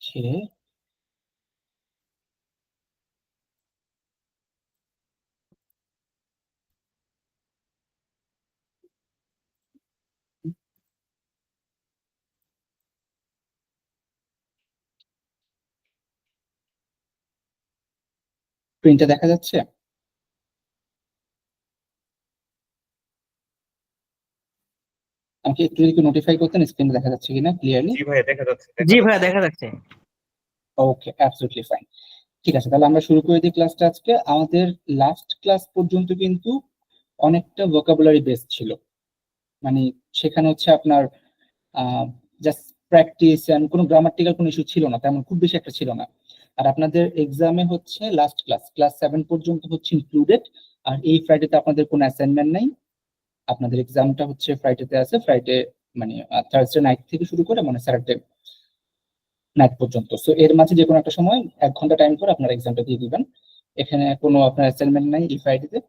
Okay. প্রিন্টটা দেখা যাচ্ছে? আমাকে একটু যদি নোটিফাই করতেন স্ক্রিনে দেখা যাচ্ছে কিনা ক্লিয়ারলি। জি ভাইয়া দেখা যাচ্ছে, জি ভাইয়া দেখা যাচ্ছে। ওকে, অ্যাবসলিউটলি ফাইন। ঠিক আছে, তাহলে আমরা শুরু করে দিই ক্লাসটা। আজকে আমাদের লাস্ট ক্লাস পর্যন্ত কিন্তু অনেকটা ভোকাবুলারি বেস ছিল, মানে সেখানে হচ্ছে আপনার জাস্ট প্র্যাকটিস এন্ড কোনো গ্রামাটিক্যাল কোনো ইস্যু ছিল না, তেমন খুব বেশি একটা ছিল না। আর আপনাদের এক্সামে হচ্ছে লাস্ট ক্লাস 7 পর্যন্ত হচ্ছে ইনক্লুডেড। আর এই ফ্রাইডেতে আপনাদের কোনো অ্যাসাইনমেন্ট নাই, আপনাদের এক্সামটা হচ্ছে ফ্রাইডেতে আছে। ফ্রাইডে মানে থার্সডে নাইট থেকে শুরু করে মানে স্যাটারডে নাইট পর্যন্ত। সো এর মাঝে যে কোনো একটা সময় 1 ঘন্টা টাইম করে আপনার এক্সামটা দিয়ে দিবেন। এখানে কোনো আপনার অ্যাসাইনমেন্ট নাই এই ফ্রাইডেতে।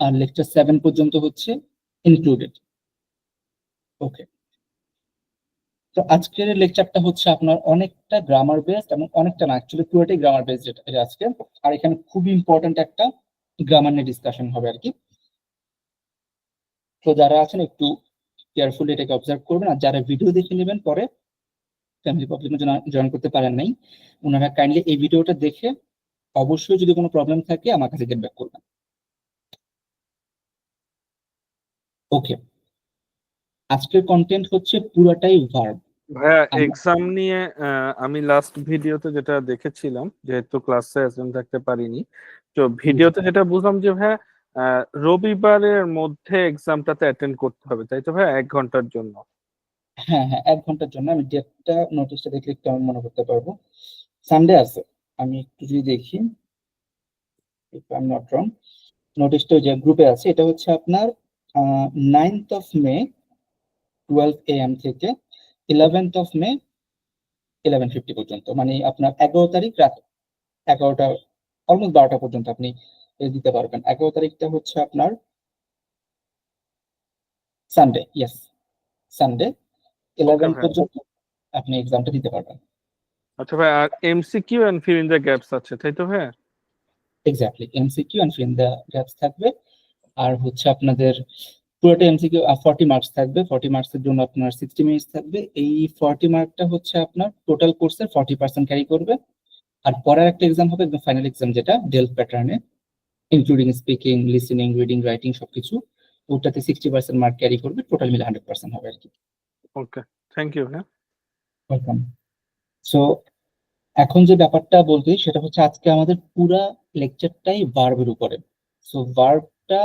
আর লেকচার 7 পর্যন্ত হচ্ছে ইনক্লুডেড। ওকে, তো আজকের লেকচারটা হচ্ছে আপনার অনেকটা গ্রামার বেসড এবং অনেকটা না, অ্যাকচুয়ালি পুরোটাই গ্রামার বেসড এটা আজকে। আর এখানে খুবই ইম্পর্টেন্ট একটা গ্রামার নিয়ে ডিসকাশন হবে আর কি। তো যারা আছেন একটু কেয়ারফুলি এটাকে অবজার্ভ করবেন, আর যারা ভিডিও দেখে নেবেন পরে ফ্যামিলি প্রবলেমের জন্য জয়েন করতে পারেন নাই, ওনারা কাইন্ডলি এই ভিডিওটা দেখে অবশ্যই যদি কোনো প্রবলেম থাকে আমার কাছে গেট ব্যাক করবেন। ওকে, আজকের কন্টেন্ট হচ্ছে পুরোটাই ভার্ব। ভাইয়া এক্সাম নিয়ে আমি লাস্ট ভিডিওতে যেটা দেখেছিলাম, যেহেতু ক্লাসে অ্যাটেন্ড থাকতে পারিনি, তো ভিডিওতে যেটা বুঝলাম যে ভাইয়া রবিবারের মধ্যে এক্সামটাতে অ্যাটেন্ড করতে হবে, তাই তো ভাইয়া 1 ঘন্টার জন্য? হ্যাঁ হ্যাঁ, 1 ঘন্টার জন্য। আমি ডেটটা নোটিশটা দেখলে একটু আমি মনে করতে পারবো। সানডে আছে, আমি একটু যদি দেখি, if I am not wrong, নোটিশটা যে গ্রুপে আছে এটা হচ্ছে আপনার 9th of May 12 AM থেকে 11th of May 11:50 পর্যন্ত, মানে আপনার 11 তারিখ রাত 11টা অলমোস্ট 12টা পর্যন্ত আপনি দিতে পারবেন। 11 তারিখটা হচ্ছে আপনার সানডে, ইয়েস সানডে 11 ভাই। পর্যন্ত আপনি এক্সামটা দিতে পারবেন। আচ্ছা ভাই, আর MCQ and fill in the gaps আছে, তাই তো ভাইয়া? Exactly, MCQ and fill in the gaps থাকবে। আর হচ্ছে আপনাদের পুরোটা এমসিকিউ 40 মার্কস থাকবে। 40 মার্কসের জন্য আপনার 60 মিনিটস থাকবে। এই 40 মার্কটা হচ্ছে আপনার টোটাল কোর্সের 40% ক্যারি করবে। আর পরের একটা এক্সাম হবে একদম ফাইনাল এক্সাম, যেটা ডেলফ প্যাটার্নে, including speaking, listening, reading, writing সবকিছু। ওটাতে 60% মার্ক ক্যারি করবে, টোটাল মিলে 100% হবে আর কি। ওকে, থ্যাংক ইউ ভাইয়া। ওয়েলকাম। সো এখন যে ব্যাপারটা বলতে সেটা হচ্ছে আজকে আমাদের পুরা লেকচারটাই ভার্বের উপরে। সো ভার্বটা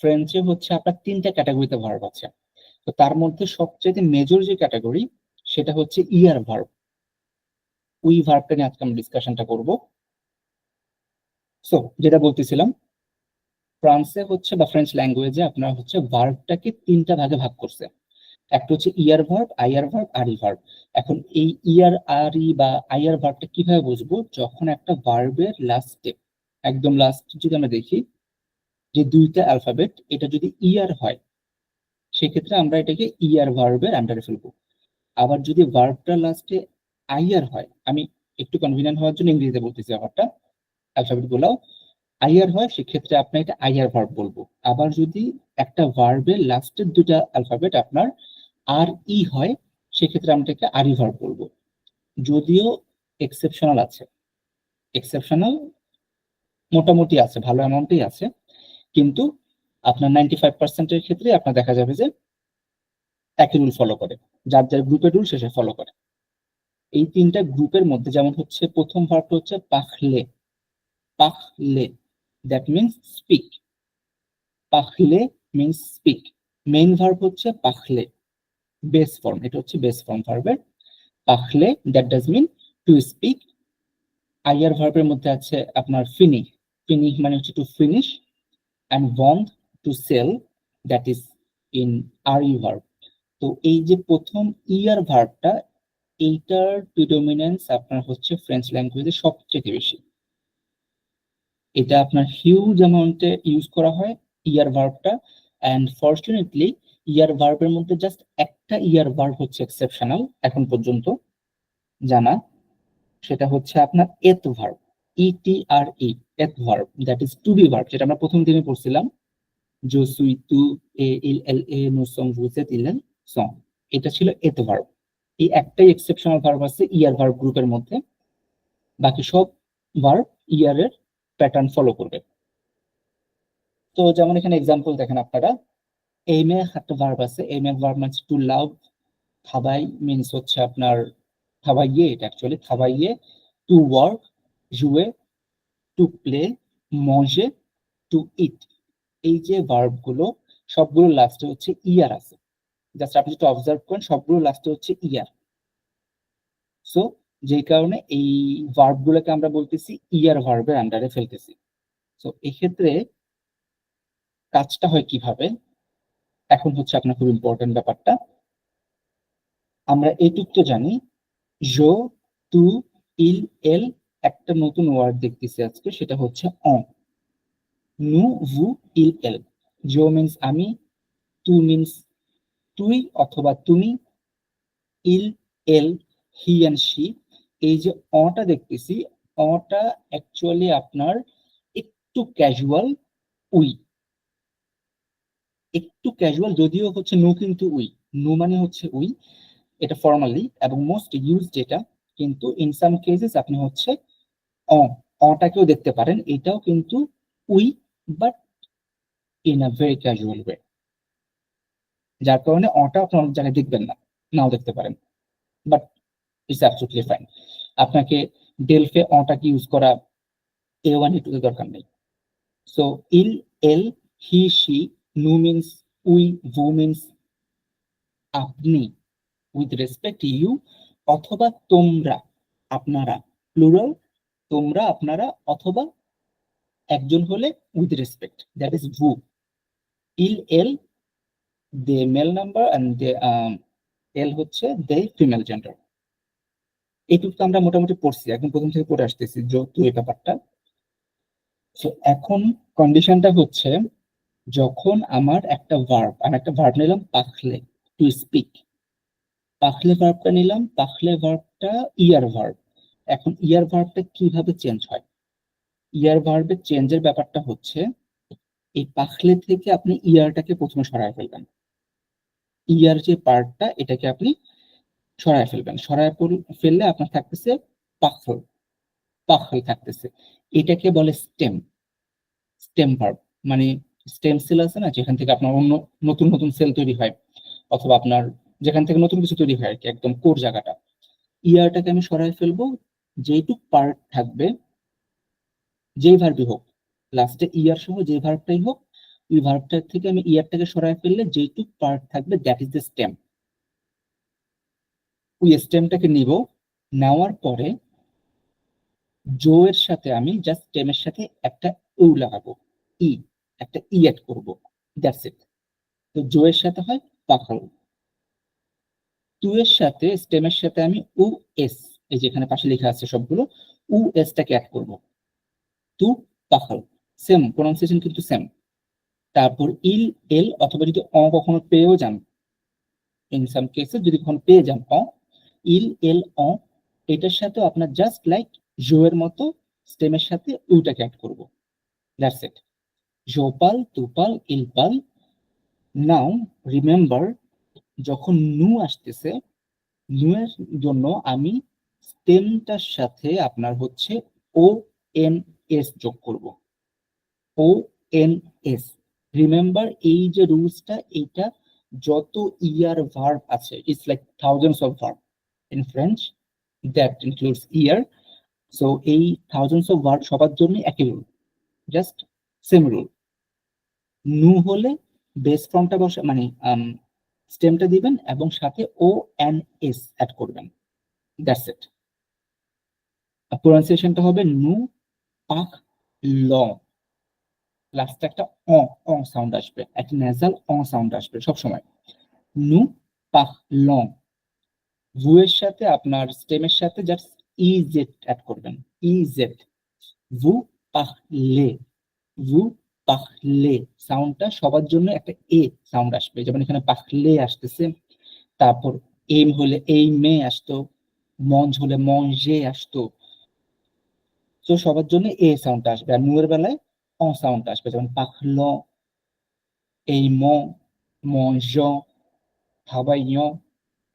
ফ্রেঞ্চে হচ্ছে আপনার 3টা ক্যাটাগরিতে ভার্ব আছে। তো তার মধ্যে সবচেয়ে মেজর যে ক্যাটাগরি সেটা হচ্ছে ইয়ার ভার্ব। ওই ভার্বটা নিয়ে আজকে আমরা ডিসকাশনটা করব। সো যেটা বলতেছিলাম, ফ্রান্সে হচ্ছে বা ফ্রেঞ্চ ল্যাঙ্গুয়েজে আপনার হচ্ছে ভার্বটাকে 3টা ভাগে ভাগ করছে। একটা হচ্ছে ইয়ার ভার্ব, আইয়ার ভার্ব, আরি ভার্ব। এখন এই ইয়ার, আরি বা আইয়ার ভার্বটা কিভাবে বুঝবো? যখন একটা ভার্বের লাস্টে, একদম লাস্ট যদি আমরা দেখি যে 2টা অ্যালফাবেট, এটা যদি ইয়ার হয় সেক্ষেত্রে আমরা এটাকে ইয়ার ভার্বের আন্ডারে ফেলবো। আবার যদি ভার্বটা লাস্টে আইয়ার হয়, আমি একটু কনভিনিয়েন্ট হওয়ার জন্য ইংরেজিতে বলতেছি ব্যাপারটা, অ্যালফাবেট গুলো আইয়ার হয় সেক্ষেত্রে আপনি এটা আইয়ার ভার্ব বলবো। আবার যদি একটা ভার্বের লাস্টের 2টা অ্যালফাবেট আপনার আর ই হয় সেক্ষেত্রে আমরা এটাকে আরি ভার্ব বলবো। যদিও এক্সেপশনাল আছে, এক্সেপশনাল মোটামুটি আছে, ভালো অ্যামাউন্টেই আছে, কিন্তু আপনার 95%-এর ক্ষেত্রে আপনার দেখা যাবে যে একই রুল ফলো করে, যার যার গ্রুপের রুল শেষে ফলো করে। এই 3টা গ্রুপের মধ্যে যেমন হচ্ছে প্রথম ভার্বটা হচ্ছে পাখলে। পাখলে দ্যাট মিনস স্পিক। পাখলে মিনস স্পিক। মেইন ভার্ব হচ্ছে পাখলে, বেস ফর্ম, এটা হচ্ছে বেস ফর্ম ভার্বের পাখলে, that does mean to speak. আইয়ার ভার্বের মধ্যে আছে আপনার ফিনি। ফিনি মানে হচ্ছে টু ফিনিশ, অ্যান্ড বন্ড to sell, that is in আরি ভার্ব। তো এই যে প্রথম ইয়ার ভার্বটা, এইটার প্রিডমিনেন্স আপনার হচ্ছে ফ্রেঞ্চ ল্যাঙ্গুয়েজে সবচেয়ে বেশি। এটা আপনার হিউজ অ্যামাউন্টে ইউজ করা হয় ইয়ার ভার্বটা। অ্যান্ড ফরচুনেটলি ইয়ার ভার্বের মধ্যে জাস্ট একটা ইয়ার ভার্ব হচ্ছে এক্সেপশনাল এখন পর্যন্ত, জানা, সেটা হচ্ছে আপনার এত ভার্ব, ETRE, এত verb, that is to be verb, যেটা আমরা প্রথম দিনে পড়ছিলাম, জো সুই তু এ ইল এল এ নো সং ভুসেত ইলেন সং, এটা ছিল এত ভার্ব। এই একটাই এক্সেপশনাল ভার্ব আছে ইয়ার ভার্ব গ্রুপের মধ্যে, বাকি সব ভার্ব ইয়ার এর প্যাটার্ন ফলো করবে। তো যেমন এখানে এক্সাম্পল দেখেন আপনারা, এইমে একটা ভার্ব আছে, এইমে ভার্ব মানে টু লাভ, খাবাই মিন্স হচ্ছে আপনার খাবাইয়ে, এটা অ্যাকচুয়ালি খাবাইয়ে, টু ওয়ার্ক, জুয়ে, টু প্লে, মজে, টু ইট। এই যে ভার্ব গুলো সবগুলো লাস্টে হচ্ছে ইয়ার আছে, জাস্ট আপনি যেটা অবজার্ভ করেন সবগুলো লাস্টে হচ্ছে ইয়ার। সো যেই কারণে এই ভার্ব গুলোকে আমরা বলতেছি ইয়ার ভার্বের আন্ডারে ফেলতেছি। সো এক্ষেত্রে কাজটা হয় কিভাবে, এখন হচ্ছে আপনার খুব ইম্পর্টেন্ট ব্যাপারটা। আমরা এইটুক তো জানি, জো, তু, ইল, এল, একটা নতুন ওয়ার্ড দেখতেছি আজকে, সেটা হচ্ছে অন। নু, ভু, ইল, এল। জো মিন্স আমি, তু মিন্স তুই অথবা তুমি, ইল, এল, হি অ্যান্ড শি। এই যে অটা দেখতেছি, অটা অ্যাকচুয়ালি আপনার একটু ক্যাজুয়াল, উই, একটু ক্যাজুয়াল, যদিও হচ্ছে নো কিন্তু উই, নো মানে হচ্ছে উই, এটা ফর্মালি এবং মোস্ট ইউজ যেটা, কিন্তু ইন সাম কেসেস আপনি হচ্ছে অ, অটাকেও দেখতে পারেন, এটাও কিন্তু we, but in a very casual way, যার কারণে অটা আপনি অনেক জায়গায় দেখবেন না, নাও দেখতে পারেন, বাট ইটস অ্যাবসলিউটলি ফাইন। আপনাকে ডেলফে অটাকে ইউজ করা A1 A2 এর দরকার নেই। সো ইল, এল, হি, শি, নু মিন্স উই, ভু মিন্স আপনি, উইথ রেসপেক্ট ইউ, অথবা তোমরা, আপনারা, প্লুরাল, তোমরা আপনারা, অথবা একজন হলে উইথ রেসপেক্ট, দ্যাট ইজ ভু। ইল, এল, দে মেল নাম্বার এন্ড দে এল হচ্ছে দে ফিমেল জেন্ডার। এইটুকু তো আমরা মোটামুটি পড়ছি, একদম প্রথম থেকে পড়ে আসতেছি যেহেতু এই ব্যাপারটা। তো এখন কন্ডিশনটা হচ্ছে, যখন আমার একটা ভার্ব, আমি একটা ভার্ব নিলাম পাখলে, টু স্পিক, পাখলে ভার্বটা নিলাম, পাখলে ভার্বটা ইয়ার ভার্ব। এখন ইয়ার ভার্বটা কিভাবে চেঞ্জ হয়, ইয়ার ভার্বের চেঞ্জের ব্যাপারটা হচ্ছে, এই পাখলে থেকে আপনি ইয়ারটাকে প্রথমে সরায় ফেলবেন, ইয়ার যে পার্টটা এটাকে আপনি সরায় ফেলবেন, ফেললে আপনার থাকতেছে পাখল, পাখল থাকতেছে, এটাকে বলে স্টেম, স্টেম ভার্ব। মানে স্টেম সেল আছে না, যেখান থেকে আপনার অন্য নতুন নতুন সেল তৈরি হয়, অথবা আপনার যেখান থেকে নতুন কিছু তৈরি হয় আর কি, একদম কোর জায়গাটা, ইয়ারটাকে আমি সরাই ফেলবো, যেটুক পার্ট থাকবে, যেই ভার্বই হোক, লাস্টে ইয়ার সহ যে ভার্বটাই হোক, ওই ভার্বটার থেকে আমি ইয়ারটাকে সরাই ফেললে যেটুক পার্ট থাকবে দ্যাট ইজ দ্য স্টেম। ওই স্টেমটাকে নিব, নেওয়ার পরে জো এর সাথে আমি জাস্ট স্টেমের সাথে একটা উ লাগাবো, ই, একটা ই অ্যাড করবো, দ্যাটস ইট। তো জো এর সাথে হয় পাখাল, টু এর সাথে স্টেমের সাথে আমি উ এস, এই যেখানে পাশে লেখা আছে সবগুলো, উ এসটাকে অ্যাড করবো, টু পাখাল, সেম প্রোনাউন্সিয়েশন কিন্তু সেম। তারপর ইল, এল, অথবা যদি কখনো পেয়েও যান, ইন সাম কেসে যদি কখনো পেয়ে যান ইল, এল, এটার সাথে আপনার জাস্ট লাইক জো এর মতো স্টেমের সাথে উটাকে অ্যাড করবো, দ্যাটস ইট। জোপাল, তুপাল, ইলপাল। নাও রিমেম্বার, যখন নু আসতেছে, নু এর জন্য আমি স্টেমটার সাথে আপনার হচ্ছে ও এন এস যোগ করব, ও এন এস। রিমেম্বার এই যে রুলসটা, এইটা যত ইয়ার ভার্ব আছে, it's like thousands of verb in French, that includes year. So এই থাউজেন্ডস অফ ভার্ব সবার জন্য একই রুল, জাস্ট সেম রুল। নু হলে বেস ফর্মটা বসে, মানে স্টেমটা দিবেন এবং সাথে ও এন এস অ্যাড করবেন, দ্যাটস ইট। প্রোনাউন্সিয়েশনটা হবে নু পাক ল, লাস্টে একটা সাউন্ড আসবে, একটা নেজাল সাউন্ড আসবে সবসময়, নু পাক ল। ভু এর সাথে আপনার স্টেমের সাথে জাস্ট ই জেড অ্যাড করবেন, ই জেড, ভু পাক লে, ভু পাখলে, সাউন্ডটা সবার জন্য একটা এ সাউন্ড আসবে, যেমন এখানে পাখলে আসতেছে, তারপর এম হলে এই মে আসতো, মঞ্জ হলে মঞ্জে আসতো। তো সবার জন্য এ সাউন্ড আসবে, আর নুয়ের বেলায় অ সাউন্ড আসবে, যেমন পাখল, এই মঞ্জ, হাবাইয়,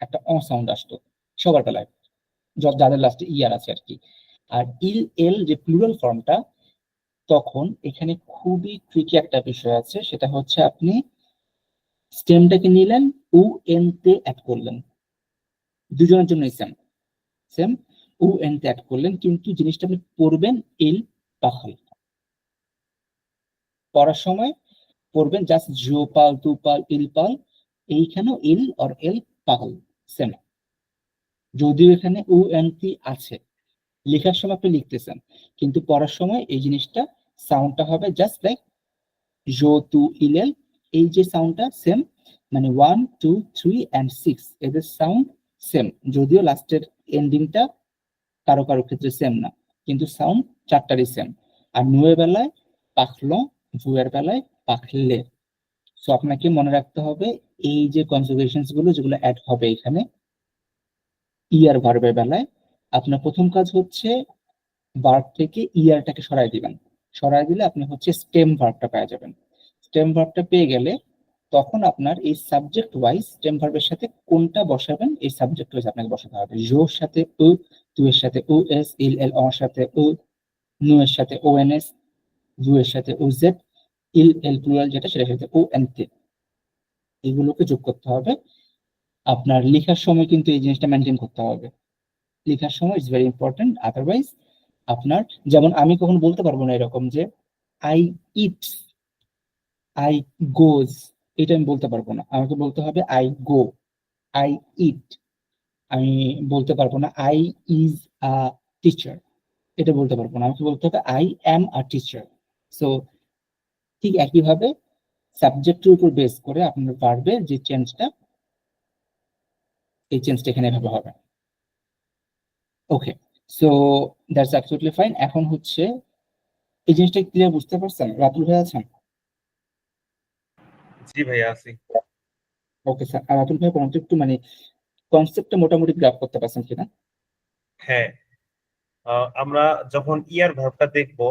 একটা অ সাউন্ড আসতো সবার বেলায়, যাদের লাস্টে ইয়ার আছে আর কি। আর ইল এল যে প্লুরাল ফর্মটা, তখন এখানে খুবই ট্রিকি একটা বিষয় আছে, সেটা হচ্ছে আপনি স্টেমটাকে নিলেন, উ এন তে অ্যাড করলেন, দুজনের জন্য সেম সেম, উ এন তে অ্যাড করলেন, কিন্তু জিনিসটা আপনি পড়বেন ইল পাখল। পড়ার সময় পড়বেন জাস্ট জো পাল, তু পাল, ইল পাল, এইখানেও ইল আর এল পাহল সেম, যদিও এখানে উ এন টি আছে, লেখার সময় আপনি লিখতেছেন, কিন্তু পড়ার সময় এই জিনিসটা সাউন্ডটা হবে জাস্ট লাইক জো টু ইলেল, এই যে সাউন্ডটা সেম, মানে 1 2 3 and 6 এদের সাউন্ড সেম, যদিও লাস্টের এন্ডিংটা কারো কারো ক্ষেত্রে সেম না, কিন্তু সাউন্ড চারটারই সেম। আর নুয়ের বেলায় পাখলো, ভুয়ের বেলায় পাখলে। সো আপনাকে মনে রাখতে হবে এই যে কনজুগেশনস গুলো যেগুলো অ্যাড হবে এখানে ইয়ার ভার্বের বেলায়, আপনার প্রথম কাজ হচ্ছে ভার্ব থেকে ইয়ারটাকে সরাই দিবেন, সরাই দিলে আপনি হচ্ছে স্টেম ভার্বটা পেয়ে যাবেন। স্টেম ভার্বটা পেয়ে গেলে তখন আপনার এই সাবজেক্ট ওয়াইজ স্টেম ভার্বের সাথে কোনটা বসাবেন, এই সাবজেক্ট ওয়াইজ আপনাকে বসাতে হবে। জোর সাথে উ, তু এর সাথে ও এস, ইল এল অর সাথে ও, নু এর সাথে ও এন এস, জু এর সাথে ও জেড, ইল এল প্লুরাল যেটা সেটার সাথে ও এন তে, এগুলোকে যোগ করতে হবে। আপনার লেখার সময় কিন্তু এই জিনিসটা মেনটেন করতে হবে, লেখার সময় ইজ ভেরি ইম্পর্টেন্ট, আদারওয়াইজ আপনার, যেমন আমি কখনো বলতে পারবো না এরকম যে আই ইট, আই গোজ, এটা আমি বলতে পারবো না, আমাকে বলতে হবে আই গো, আই ইট। আমি বলতে পারবো না আই ইজ আ টিচার, এটা বলতে পারবো না, আমাকে বলতে হবে I am a teacher. So ঠিক একইভাবে সাবজেক্টের উপর বেস করে আপনার ভার্বের যে চেঞ্জটা, এই চেঞ্জটা এখানে এভাবে হবে। ওকে, সো দ্যাটস অ্যাবসলিউটলি ফাইন। এখন হচ্ছে এই জিনিসটা ক্লিয়ার, বুঝতে পারছেন? রাতুল ভাই আছেন? জি ভাইয়া আছি। ওকে স্যার, আর রাতুল ভাই কোনো একটু মানে কনসেপ্টটা মোটামুটি গ্রাফ করতে পারছেন কিনা? হ্যাঁ, আমরা যখন ইয়ার ভার্বটা দেখবো,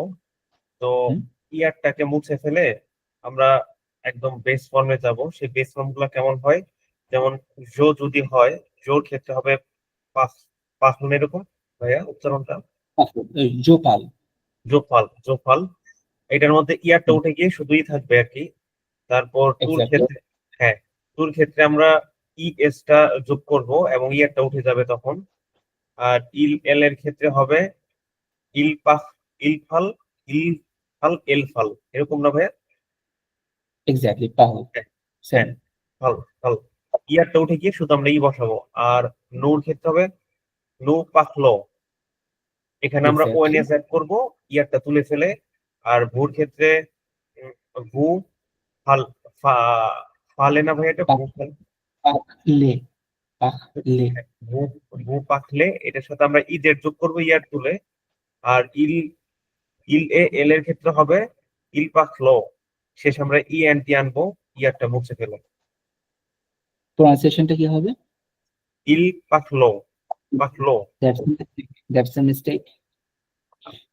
তো হুম, ইয়ারটাকে মুছে ফেলে আমরা একদম বেস ফর্মে যাব। সেই বেস ফর্ম গুলো কেমন হয়, যেমন জো যদি হয়, জোর ক্ষেত্রে হবে পাস, পাসুন, এরকম ভাইয়া উচ্চারণটা। জোপাল। জোফাল, জোফাল, এটার মধ্যে ইয়ারটা হুম, উঠে গিয়ে শুধুই থাকবে আর কি। তারপর টুর এক্স্যাক্টলি। ক্ষেত্রে, হ্যাঁ, টুর ক্ষেত্রে আমরা ই এস টা যোগ করব এবং ইয়ারটা উঠে যাবে তখন। আর ইল এল এর ক্ষেত্রে হবে ইল পাফ, ইলফাল, ইলফাল, এলফাল, এরকম না ভাইয়া? এক্স্যাক্টলি পাহল। হ্যাঁ, সেম। হ্যাঁ, ফাল, ফাল, ইয়ারটা উঠে গিয়ে শুধু আমরা ই বসাবো। আর নূর ক্ষেত্রে হবে নু পাখলো, এখানে আমরা এক্স্যাক্টলি ওএনএস অ্যাড করব, ইয়ারটা তুলে ফেলে। আর ভুর ক্ষেত্রে ভু ফাল, ফালে না ভাই, এটা ভু ফাল, পাখলে, পাখলে। ভু, ভু পাখলে, এটার সাথে আমরা ইদের যোগ করবো ইয়ার তুলে। আর ইল, ইল এ এল এর ক্ষেত্রে হবে ইল পাখলো, শেষ আমরা ই এন টি আনবো, ইয়ারটা মুছে ফেলে প্রনাউন্সিয়েশনটা কি হবে? ইল পাখলো, পাখলো। That's a mistake.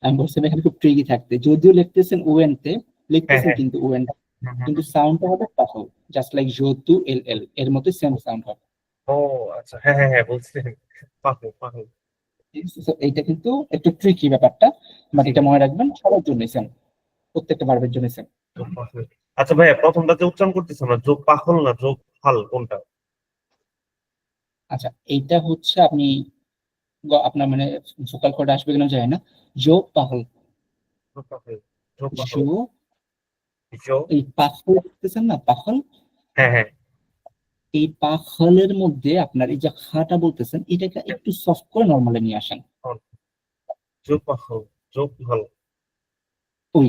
আমি বলছিলাম এখানে খুব ট্রিকি থাকতে, যদিও লিখতেছেন ওএন তে, হ্যাঁ, লিখতেছেন হ্যাঁ, কিন্তু ওএন, হুম, হুম, কিন্তু হুম। সাউন্ডটা হবে পাহল, জাস্ট লাইক জো টু এল এল, এর মধ্যে সেম সাউন্ড হবে। ও আচ্ছা, হ্যাঁ, হ্যাঁ, হ্যাঁ, বলছিলেন পাখলো, পাখলো। ঠিক আছে? So এইটা কিন্তু একটু ট্রিকি ব্যাপারটা, বাট জি, এটা মনে রাখবেন সবার জন্য সেম, প্রত্যেকটা ভার্বের জন্য সেম। যোগ পাখলো। আচ্ছা ভাইয়া, প্রথমটা যে উচ্চারণ করতেছ না, যোগ পাখল না যোগ ফাল, কোনটা? আচ্ছা, এইটা হচ্ছে আপনি আপনার মানে ভোকাল কর্ড আসবে কিনা যায় না, জো পাহল, যোগ পাখল, যোগ পাখল, জো, জো, এই পাখল দেখতেছেন না, পাখল, হ্যাঁ, হ্যাঁ, এই পাখলের মধ্যে আপনার এই যে খাটা বলতেছেন এটাকে হ্যাঁ, একটু সফট করে নর্মালে নিয়ে আসেন। ফল, যোগ পাখল, যোগ ফল, ওই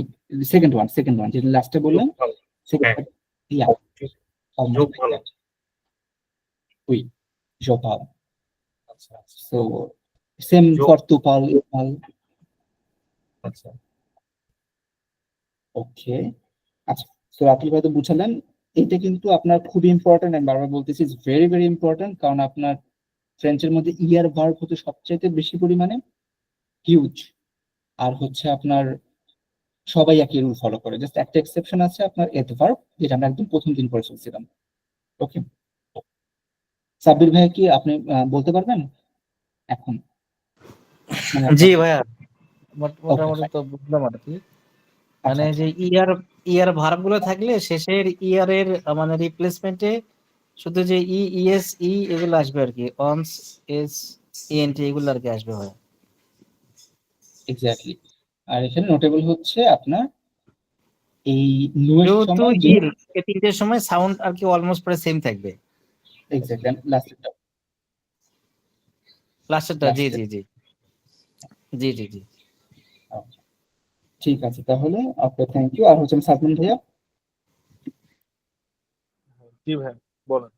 সেকেন্ড ওয়ান যেটা লাস্টে যোগ বললেন, ফল, সেকেন্ড, হ্যাঁ, ইয়া, যোগ, অলমোস্ট যোগ লাইক ফল। দ্যাট। ওই জোপাল। আচ্ছা, আচ্ছা, সো সেম যোগ, ফর তুপাল, ইপাল। আচ্ছা, ওকে, আচ্ছা। সো আপনি হয়তো বুঝালেন, এটা কিন্তু আপনার খুব ইম্পর্টেন্ট, আমি বারবার বলতেছি, ইটস ভেরি ভেরি ইম্পর্টেন্ট, কারণ আপনার ফ্রেঞ্চের মধ্যে ইয়ার ভার্ব হচ্ছে সবচাইতে বেশি পরিমাণে, হিউজ। আর হচ্ছে আপনার সবাই একই রুল ফলো করে, জাস্ট একটা এক্সেপশন আছে আপনার এট ভার্ব, যেটা আমরা একদম প্রথম দিন পড়ে ফেলছিলাম। ওকে, সাব্বির ভাই কি আপনি বলতে পারবেন এখন? মানে জি আপনার- ভাইয়া, মোটামুটি Okay, তো বুঝলাম আর কি। আচ্ছা মানে যে ইয়ার ভার্ব গুলো থাকলে শেষের ইয়ারের মানে রিপ্লেসমেন্টে শুধু যে ইএস এগুলো আসবে আর কি, অনস এস ইএনটি এগুলো আর কি আসবে ভাইয়া। এক্স্যাক্টলি। আর এখানে নোটেবল হচ্ছে আপনার এই নুয়ের টু সময় যে ইল এই তিনটের সময় সাউন্ড আর কি অলমোস্ট প্রায় সেম থাকবে। এক্স্যাক্টলি লাস্টেরটা লাস্টেরটা, জি জি জি জি জি জি। ঠিক আছে, তাহলে ওকে, থ্যাংক ইউ। আর হচ্ছে সাদমান ভাইয়া, জি ভাই বলেন।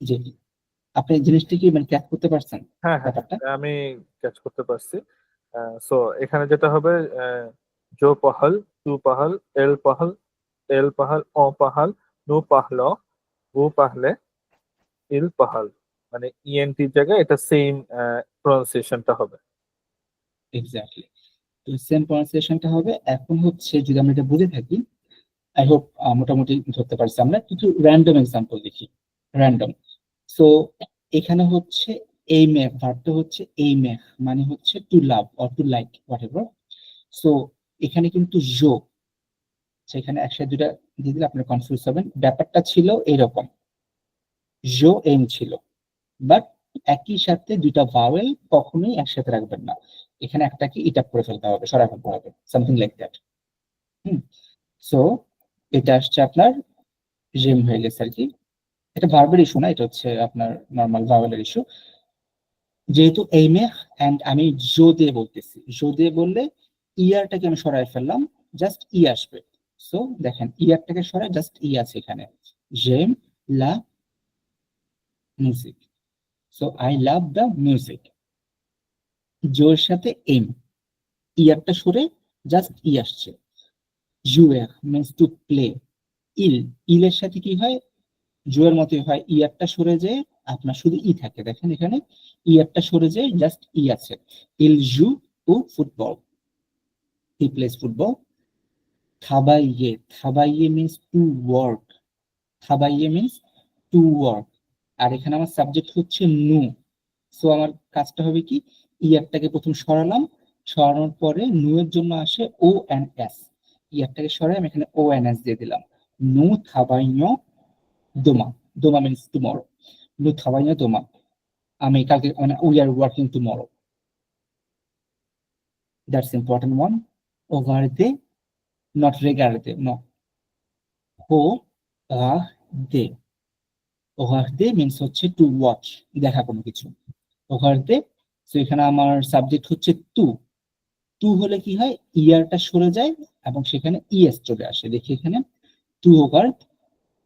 জি আপনি জিনিসটি কি মানে ক্যাচ করতে পারছেন হ্যাঁ হ্যাঁ ব্যাপারটা? আমি ক্যাচ করতে পারছি। সো এখানে যেটা হবে জো পহল, তু পহল, এল পহল, এল পহল, ও পহল, নু পহল, ও পহলে, ইল পহল, মানে ইএনটির জায়গায় এটা সেম প্রনাউন্সিয়েশনটা হবে। এক্স্যাক্টলি, তো সেম প্রনাউন্সিয়েশনটা হবে। এখন হচ্ছে যদি আমরা এটা বুঝে থাকি, আই হোপ মোটামুটি ধরতে পারছি। আমরা কিছু র্যান্ডম এক্সাম্পল দেখি, র্যান্ডম। সো এখানে হচ্ছে এই মেঘ ভার্বটা হচ্ছে এই মেঘ, মানে হচ্ছে to love or to like whatever. So এখানে কিন্তু জো, সেখানে একসাথে দুটা দিয়ে দিলে আপনারা কনফিউজ হবেন। ব্যাপারটা ছিল এইরকম, জো এম ছিল, বাট একই সাথে দুইটা ভাওয়েল কখনোই একসাথে রাখবেন না, এখানে একটাকে ইটাপ করে ফেলতে হবে, সরাই ফেলতে হবে, something like that. Hmm, so এটা আসছে আপনার জেম হয়ে গেছে আর কি। এটা ভার্বের ইস্যু না, এটা হচ্ছে আপনার নর্মাল ভাওয়েলের ইস্যু। যেহেতু এই মেঘ অ্যান্ড আমি জো দিয়ে বলতেছি, জো দিয়ে বললে ইয়ারটাকে আমি সরাই ফেললাম, জাস্ট ই আসবে। সো দেখেন ইয়ারটাকে সরাই জাস্ট ই আছে এখানে, জেম লা music. So I love the music. জোর সাথে এম, ইয়ারটা সরে জাস্ট ই আসছে, জুয়ার মিন্স টু প্লে। ইল, ইলের সাথে কি হয়, জুয়ের মতোই হয়, ইয়ারটা সরে যায় আপনার শুধু ই থাকে, দেখেন এখানে ইয়ারটা সরে যায় জাস্ট ই আছে। ইল জু ও ফুটবল, হি প্লেস ফুটবল। থাবাইয়ে, থাবাইয়ে মিন্স টু ওয়ার্ক, থাবাইয়ে মিন্স টু ওয়ার্ক। আর এখানে আমার সাবজেক্ট হচ্ছে নু। সো আমার কাজটা হবে কি, ইয়ারটাকে প্রথম সরালাম, সরানোর পরে নু এর জন্য আসে ও এন্ড এস, ইয়ারটাকে সরাই আমি এখানে ও এন্ড এস দিয়ে দিলাম। নু থাবাইনো দোমা, দোমা মিন্স টুমরো, নু থাবাইনো দোমা, আমি কালকে মানে we are working tomorrow. That's important one. ওভার দে, নট রেগার্ডে, নো, হো আহ দে। ওভার দে মিন্স হচ্ছে টু ওয়াচ, দেখা কোনো কিছু, ওভার দে। তো এখানে আমার সাবজেক্ট হচ্ছে টু, টু হলে কি হয়, ইয়ারটা সরে যায় এবং সেখানে ইএস চলে আসে। দেখি এখানে টু ওভার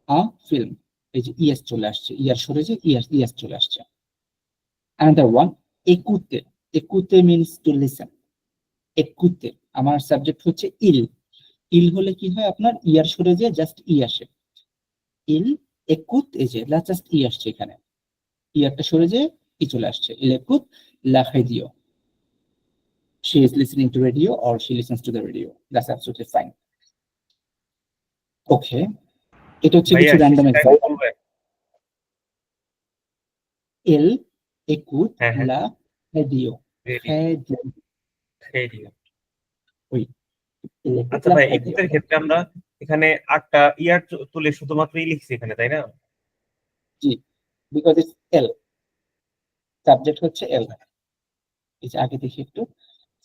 আ ফিল্ম, এই যে ইএস চলে আসছে, ইয়ার সরে যায়, ইএস চলে আসছে। অ্যানাদার ওয়ান, একুতে, একুতে মিনস টু লিসেন, একুতে আমার সাবজেক্ট হচ্ছে ইল, ইল হলে কি হয় আপনার ইয়ার সরে যায় জাস্ট ই আসে, ইল একুত, এই যে জাস্ট ই আসছে এখানে, ইয়ারটা সরে যায় ই চলে আসছে, ইল একুত লা radio, she is listening to radio or she listens to the radio, that's absolutely fine. Okay, এটা হচ্ছে ভাইয়া কিছু র্যান্ডম শেষেরটা একটু এক্সাম্পল। বলবেন? এল একুত হ্যাঁ হ্যাঁ, লা রেডিও, রেডি, রেডিও, রেডি। ওই এল একুত আচ্ছা লা ভাই, রেডিও। একুতের ক্ষেত্রে আমরা এখানে 8টা ইয়ার তুলে শুধুমাত্র লিখছি এখানে, তাই না? জি, বিকজ ইটস এল, সাবজেক্ট হচ্ছে এল। এই যে আগে দেখি একটু,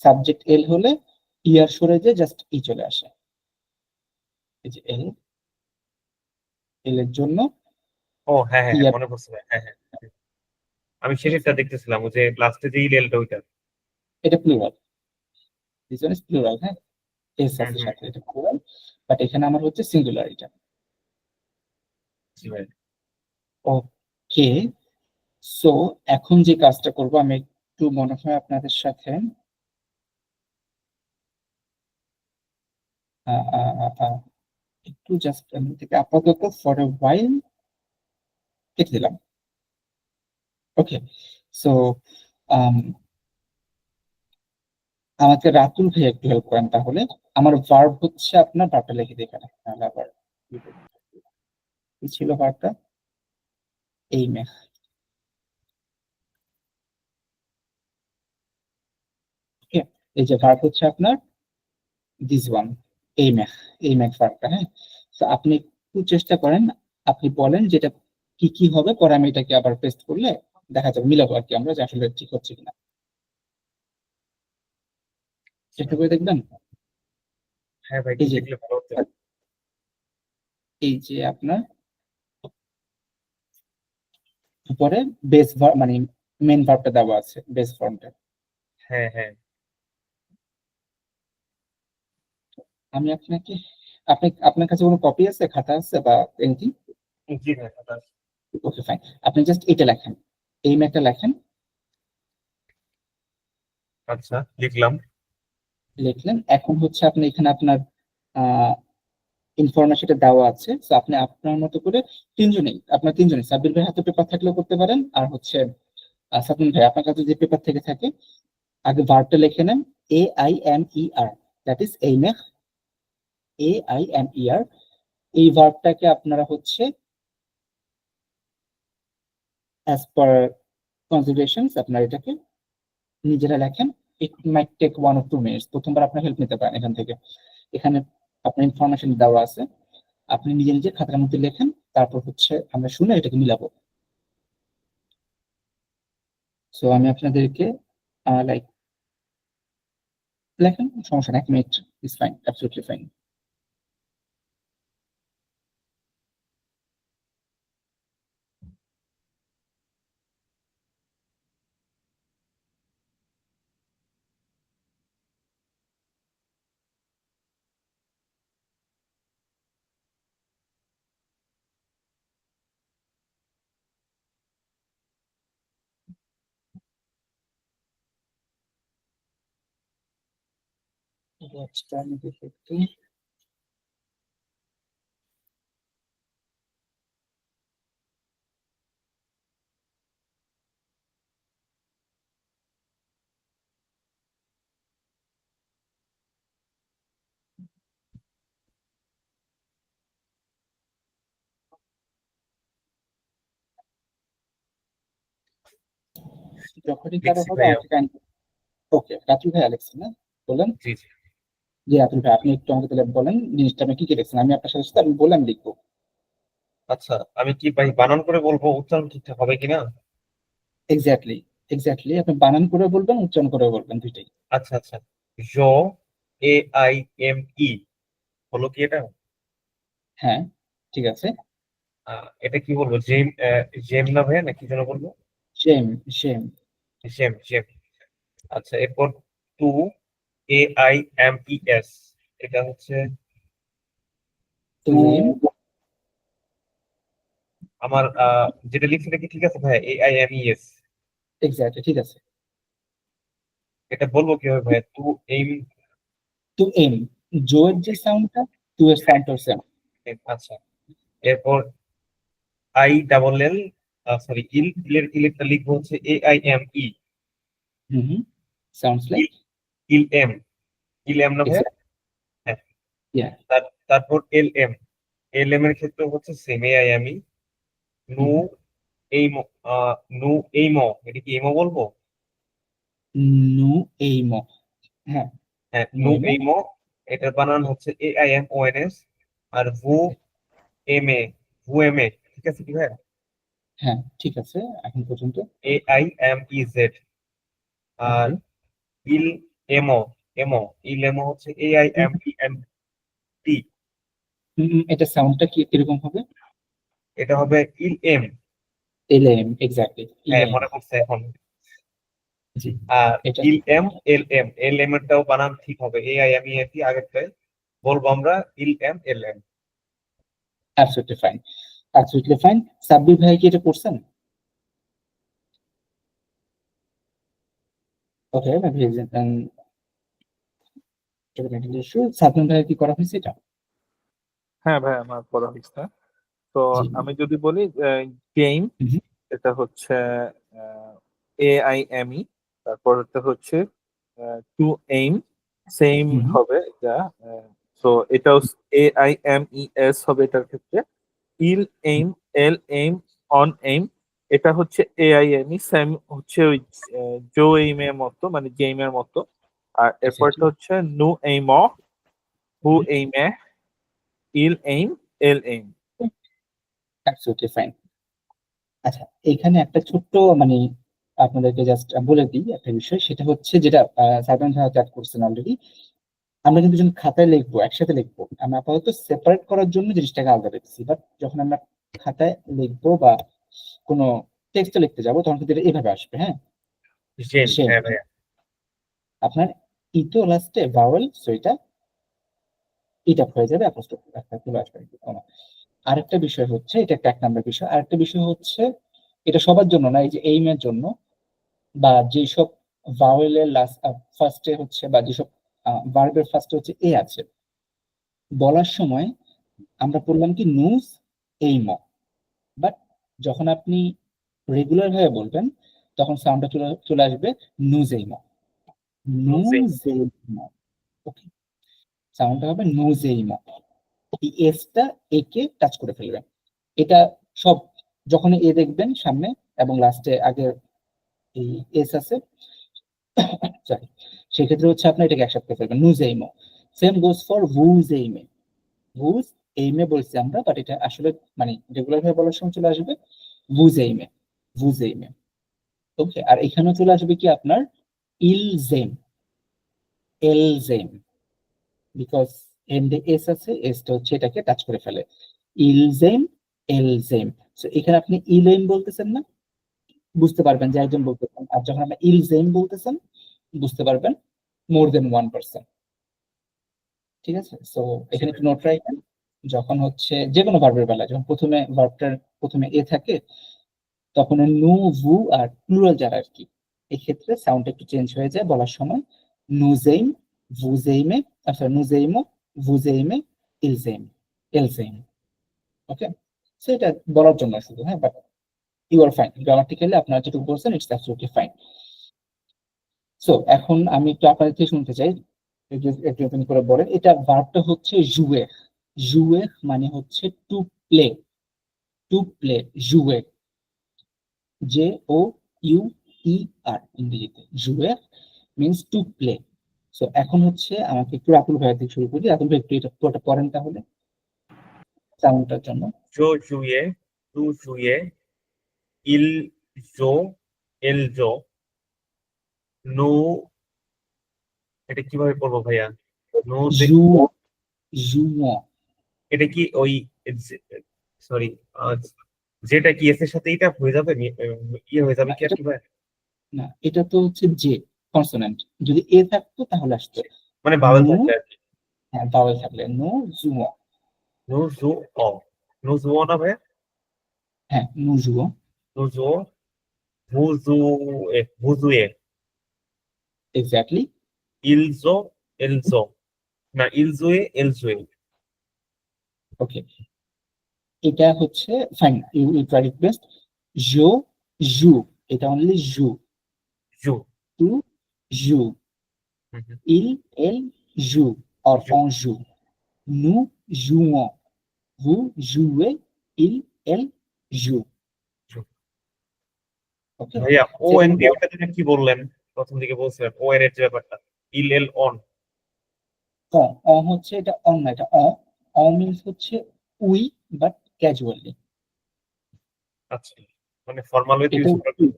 সাবজেক্ট এল হলে ইয়ার সরে যে জাস্ট ই চলে আসে, এই যে এল, এল এর জন্য ও হ্যাঁ হ্যাঁ হ্যাঁ, ইয়ার, মনে পড়ছে ভাই, হ্যাঁ হ্যাঁ। আমি শেষেরটা দেখতেছিলাম, ওই যে লাস্টে যে ইলেলটা ওইটা। এটা plural, this one is plural, হ্যাঁ এস হুম আছে হুম, সাথে, এটা প্লুরাল, বাট এখানে আমার হচ্ছে সিঙ্গুলার এটা। জি ভাই। ওকে, সো এখন যে কাজটা করব আমি একটু মনে হয় আপনাদের সাথে আহ, আহ, আহ, আহ, একটু জাস্ট আমি থেকে আপাতত ফর এ হোয়াইল কেটে দিলাম। ওকে, সো আমাকে রাতুল ভাই একটু হেল্প করেন তাহলে। আমার ভার্ব হচ্ছে, আপনার ভার্বটা লিখে দিই এখানে, নাহলে আবার কি ছিল ভার্বটা? এই মেঘ। ওকে, এই যে ভার্ব হচ্ছে আপনার দিস ওয়ান, এই মেঘ, এই মেঘ ভার্বটা। হ্যাঁ, তো আপনি একটু চেষ্টা করেন, আপনি বলেন যেটা কি কি হবে, পরে আমি এটাকে আবার পেস্ট করলে দেখা যাবে, মিলাবো আর কি আমরা, যে আসলে ঠিক হচ্ছে কিনা। চেষ্টা করে দেখবেন। হ্যাঁ ভাই, এই একটু যে, দেখলে ভালো হতো। এই যে আপনার উপরে বেস ভার্ব মানে মেন ভার্বটা দেওয়া আছে বেস ফর্মটা। হ্যাঁ হ্যাঁ। আমি আপনাকে, আপনার কাছে কোনো কপি আছে, খাতা আছে বা এনিথিং? জি ভাই, কথা। ওকে ফাইন, আপনি জাস্ট এটা লেখেন, এই ম্যাকটা লেখেন। আচ্ছা, লিখলাম। লিখলেন, এখন হচ্ছে আপনি এখানে আপনার ইনফরমেশনটা দেওয়া আছে, তো আপনি আপনার মতো করে তিনজনেই সাব্বির ভাই হাতে পেপার থাকলেও করতে পারেন, আর হচ্ছে সাবিন ভাই আপনার কাছে যে পেপার থেকে থাকে, আগে ভার্বটা লিখে নেন, AIMER, দ্যাট ইজ এইমেখ, AIMER। এই ভার্বটাকে আপনারা হচ্ছে অ্যাজ পার কনসিডারেশনস আপনারা এটাকে নিজেরা লেখেন। ইট মাইট টেক 1 or 2 minutes, প্রথমবার আপনার হেল্প নিতে পারেন এখান থেকে। এখানে আপনার ইনফরমেশন দেওয়া আছে, আপনি নিজে নিজে খাতার মধ্যে লেখেন, তারপর হচ্ছে আমরা শুনে এটাকে মিলাবো। সো আমি আপনাদেরকে লাইক লেখেন, সমস্যা না, 1 minute is fine, absolutely fine. আমি দেখি একটু। যখনই কারো লিখছি হবে ভাইয়া। আমাকে কাইন্ড। ওকে, রাতুল ভাই আলেক্স না বলেন? জি জি। জি রাতুল ভাই, আপনি একটু আমাকে তাহলে বলেন জিনিসটা আপনি কি কি লিখছেন, আমি আপনার সাথে সাথে আমি বলে আমি লিখবো। আচ্ছা, আমি কি ভাই বানান করে বলবো, উচ্চারণ ঠিকঠাক হবে কিনা? এক্স্যাক্টলি, এক্স্যাক্টলি, আপনি বানান করে বলবেন, উচ্চারণ করে বলবেন, দুইটাই। আচ্ছা আচ্ছা। জ, AIME, হলো কি এটা? হ্যাঁ, ঠিক আছে। এটা কি বলবো, জেম? জেম না ভাইয়া, না কি যেন বলবো? Same, same. জেম জেম। আচ্ছা, এরপর টু, AIMES, এটা হচ্ছে টু। টু। আমার যেটা লিখছি এটা কি ঠিক আছে ভাইয়া? AIMES। এক্স্যাক্টলি ঠিক আছে। এটা বলবো কিভাবে ভাইয়া? টু এইম। টু এম, জোয়ের যে সাউন্ডটা, টু এর সাউন্ডটাও সেম। আচ্ছা, এরপর IEEL, সরি, ইলেরটা লিখবো হচ্ছে AIME। হুম, সাউন্ডস লাইক। ইলএম, ইলএম না ভাইয়া? হ্যাঁ। ইয়া। তারপর LM, LM এর ক্ষেত্রে হচ্ছে সেম AIME। নু এইমো, নু এইমো, এটা কি এইমো বলবো? নু এইম, হ্যাঁ, হ্যাঁ, নু নু এইম। এইমো। এটার বানান হচ্ছে AIMONS। আর ভু এম এ, ঠিক আছে কি ভাইয়া? হ্যাঁ, ঠিক আছে এখন পর্যন্ত। AIMEZ। আর ওকে। ইল এমো, এমো, ইল এমো হচ্ছে AIMENT। এটা সাউন্ডটা কি কিরকম হবে? এটা হবে ইল এম। এলএম, এক্স্যাক্টলি, হ্যাঁ, এলএম। মনে পড়ছে এখন। জি, আর এটা এল এম এরটাও বানান ঠিক হবে, AIMENT আগেরটাই বলবো আমরা ইল এম। Absolutely fine, absolutely fine. Sabbir ভাই কি এটা করছেন? ওকে, সাবিন ভাই কি করা হয়েছে এটা? হ্যাঁ ভাই, আমার পড়া হয়েছে। তো জি। আমি যদি বলি গেম, হুম, এটা হচ্ছে AIME, তারপরটা হচ্ছে টু এইম, সেম হুম। হবে এটা। তো এটাও AIMES হবে এটার ক্ষেত্রে। ইল এইম, এল এইম, অন এইম, এটা হচ্ছে AIME, সেম হচ্ছে ওই জো এইম এর মতো, মানে গেম এর মতো। আর এরপরটা Exactly. হচ্ছে নু এইম, হু এইম, ইল এইম, এল এইম। Absolutely fine. আচ্ছা, এখানে একটা ছোট্ট মানে আপনাদেরকে জাস্ট বলে দিই একটা বিষয়, সেটা হচ্ছে যেটা সাধারণ ভাবে অ্যাড করছেন অলরেডি। আমরা কিন্তু যখন খাতায় লিখবো, একসাথে লিখবো, আমরা আপাতত সেপারেট করার জন্য জিনিসটাকে আলাদা লিখছি, বাট যখন আমরা খাতায় লিখবো বা কোনো টেক্সটে লিখতে যাবো, তখন কিন্তু এটা এভাবে আসবে। হ্যাঁ, জেন, সেম। হ্যাঁ ভাইয়া। আপনার ই তো লাস্টে ভাওয়েল, সো এটা হয়ে যাবে, অ্যাপোস্ট্রফি একটা চলে আসবে। আরেকটা বিষয় হচ্ছে, এটা একটা 1 নম্বর বিষয়। আরেকটা বিষয় হচ্ছে, এটা সবার জন্য না, এই যে এইমের জন্য বা যেসব ভাওয়েলের লাস্ট ফার্স্টে হচ্ছে, বা যেসব ভার্বের ফার্স্টে হচ্ছে এ আছে, বলার সময় আমরা বললাম কি নুজ এইম, বাট যখন আপনি রেগুলার ভাবে বলবেন, তখন সাউন্ডটা চলে আসবে নুজ এইম, নুজেইম। নুজ এইম। ওকে, সাউন্ডটা হবে নুজ এইম। এই এসটা একে টাচ করে ফেলবে। এটা সব যখন এ দেখবেন সামনে এবং লাস্টে আগে এই এস আছে, সরি, সেক্ষেত্রে হচ্ছে আপনি এটাকে একসাথে করে ফেলবেন, নুজ এইম। সেম গোজ ফর ভুজ এইমে। ভুজ এইমে বলছি আমরা, বাট এটা আসলে মানে রেগুলার ভাবে বলার সময় চলে আসবে ভুজ এইমে, ভুজ এইমে। ওকে, আর এখানে চলে আসবে কি আপনার ইলজেম, এলজেম, বিকজ এন্ডে এস আছে, এসটা হচ্ছে এটাকে টাচ করে ফেলে। ইলজেম, এলজেম। সো এখানে আপনি ইলেম বলতেছেন না, বুঝতে পারবেন যে একজন বলতেছেন, আর যখন আপনি ইলজেম বলতেছেন, বুঝতে পারবেন মোর দেন 1 পার্সন। ঠিক আছে, সো এখানে একটু নোট রাখবেন, যখন হচ্ছে যে কোনো ভার্বের বেলা, যখন প্রথমে ভার্বটার প্রথমে এ থাকে, তখন নু, ভু আর প্লুরাল যারা আর কি, এক্ষেত্রে সাউন্ড একটু চেঞ্জ হয়ে যায় বলার সময়। নুজেইম, ভুজেইমে, সরি নুজেইমো, ভুজেইমে, ইলজেইম, এলজেইম। ওকে, সো এটা বলার জন্য শুধু। হ্যাঁ, but you are fine, grammatically আপনারা যেটুকু বলছেন ইটস অ্যাবসলিউটলি ফাইন। সো এখন আমি একটু আপনাদের থেকে শুনতে চাই, একটু একটু open করে বলেন, এটা ভার্বটা হচ্ছে জুয়ে। জুয়ে মানে হচ্ছে টু প্লে, টু প্লে, জুয়ে, জে ও ইউ ই আর ইংরেজিতে জুয়ে মিনস টু প্লে। সো এখন হচ্ছে আমাকে একটু রাতুল ভাইয়া থেকে শুরু করি। রাতুল ভাই একটু এটা পুরোটা পড়েন তাহলে সাউন্ডটার জন্য। জো জুয়ে, টু জুয়ে, ইল জো, এল জো, নু, এটা কিভাবে পড়বো ভাইয়া? নু জু, জুও। এটা কি ওই, সরি, যেটা কি এস এর সাথে এটা হয়ে যাবে, ইয়ে হয়ে যাবে না কি আর এটা, কি ভাই? না এটা তো হচ্ছে যে কনসোনেন্ট, যদি এ থাকতো তাহলে আসতো মানে ভাওয়েল নু। থাকলে আর কি। হ্যাঁ, ভাওয়েল থাকলে নু, জুও। নু জু অ, নু জু অ না ভাইয়া? হ্যাঁ, নু জুও। নু জু অ, ভুজু এ, ভুজুয়ে, এক্স্যাক্টলি। ইলজো, এলজো, না ইলজুয়ে, এলজুয়ে। ওকে, এটা হচ্ছে fine, you you try it best. জো, জু, এটা অনলি জু, জু, টু, জু, il, elle joue, or জু, on joue. Nous jouons, vous jouez, il, elle joue. জু। ওকে, ভাইয়া ও এন সেখানে ডি, ওটা যেন কি বললেন প্রথম দিকে বলছিলেন, ও এর যে ব্যাপারটা, ইল এল অন। অ হচ্ছে এটা অন না, এটা অ মিনস হচ্ছে উই, বাট ক্যাজুয়ালি। আচ্ছা, মানে ফর্মাল ওয়েতে এটা ইউজ করার জন্য।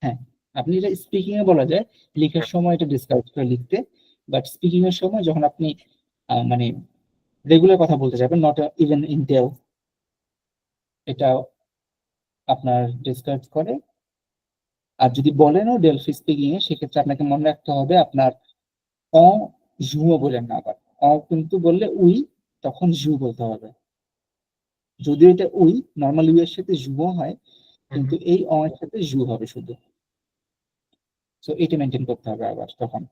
হ্যাঁ, আপনি এটা স্পিকিং এ বলা যায়, লেখার সময় এটা ডিসকারেজ করে লিখতে, বাট স্পিকিং এর সময় যখন আপনি মানে রেগুলার কথা বলতে যাবেন, নট ইভেন ইন ডেল, এটা আপনার ডিসকারেজ করে। আর যদি বলেনও ডেলফি স্পিকিং এ, সেক্ষেত্রে আপনাকে মনে রাখতে হবে আপনার অ জুও বলেন না আবার। অ কিন্তু বললে উই, তখন জু বলতে হবে। যদিও এটা উই, নর্মাল ইউ এর সাথে জুও হয়, কিন্তু এই অ এর সাথে জু হবে শুধু। তো এটা মেনটেন করতে হবে আবার, তখন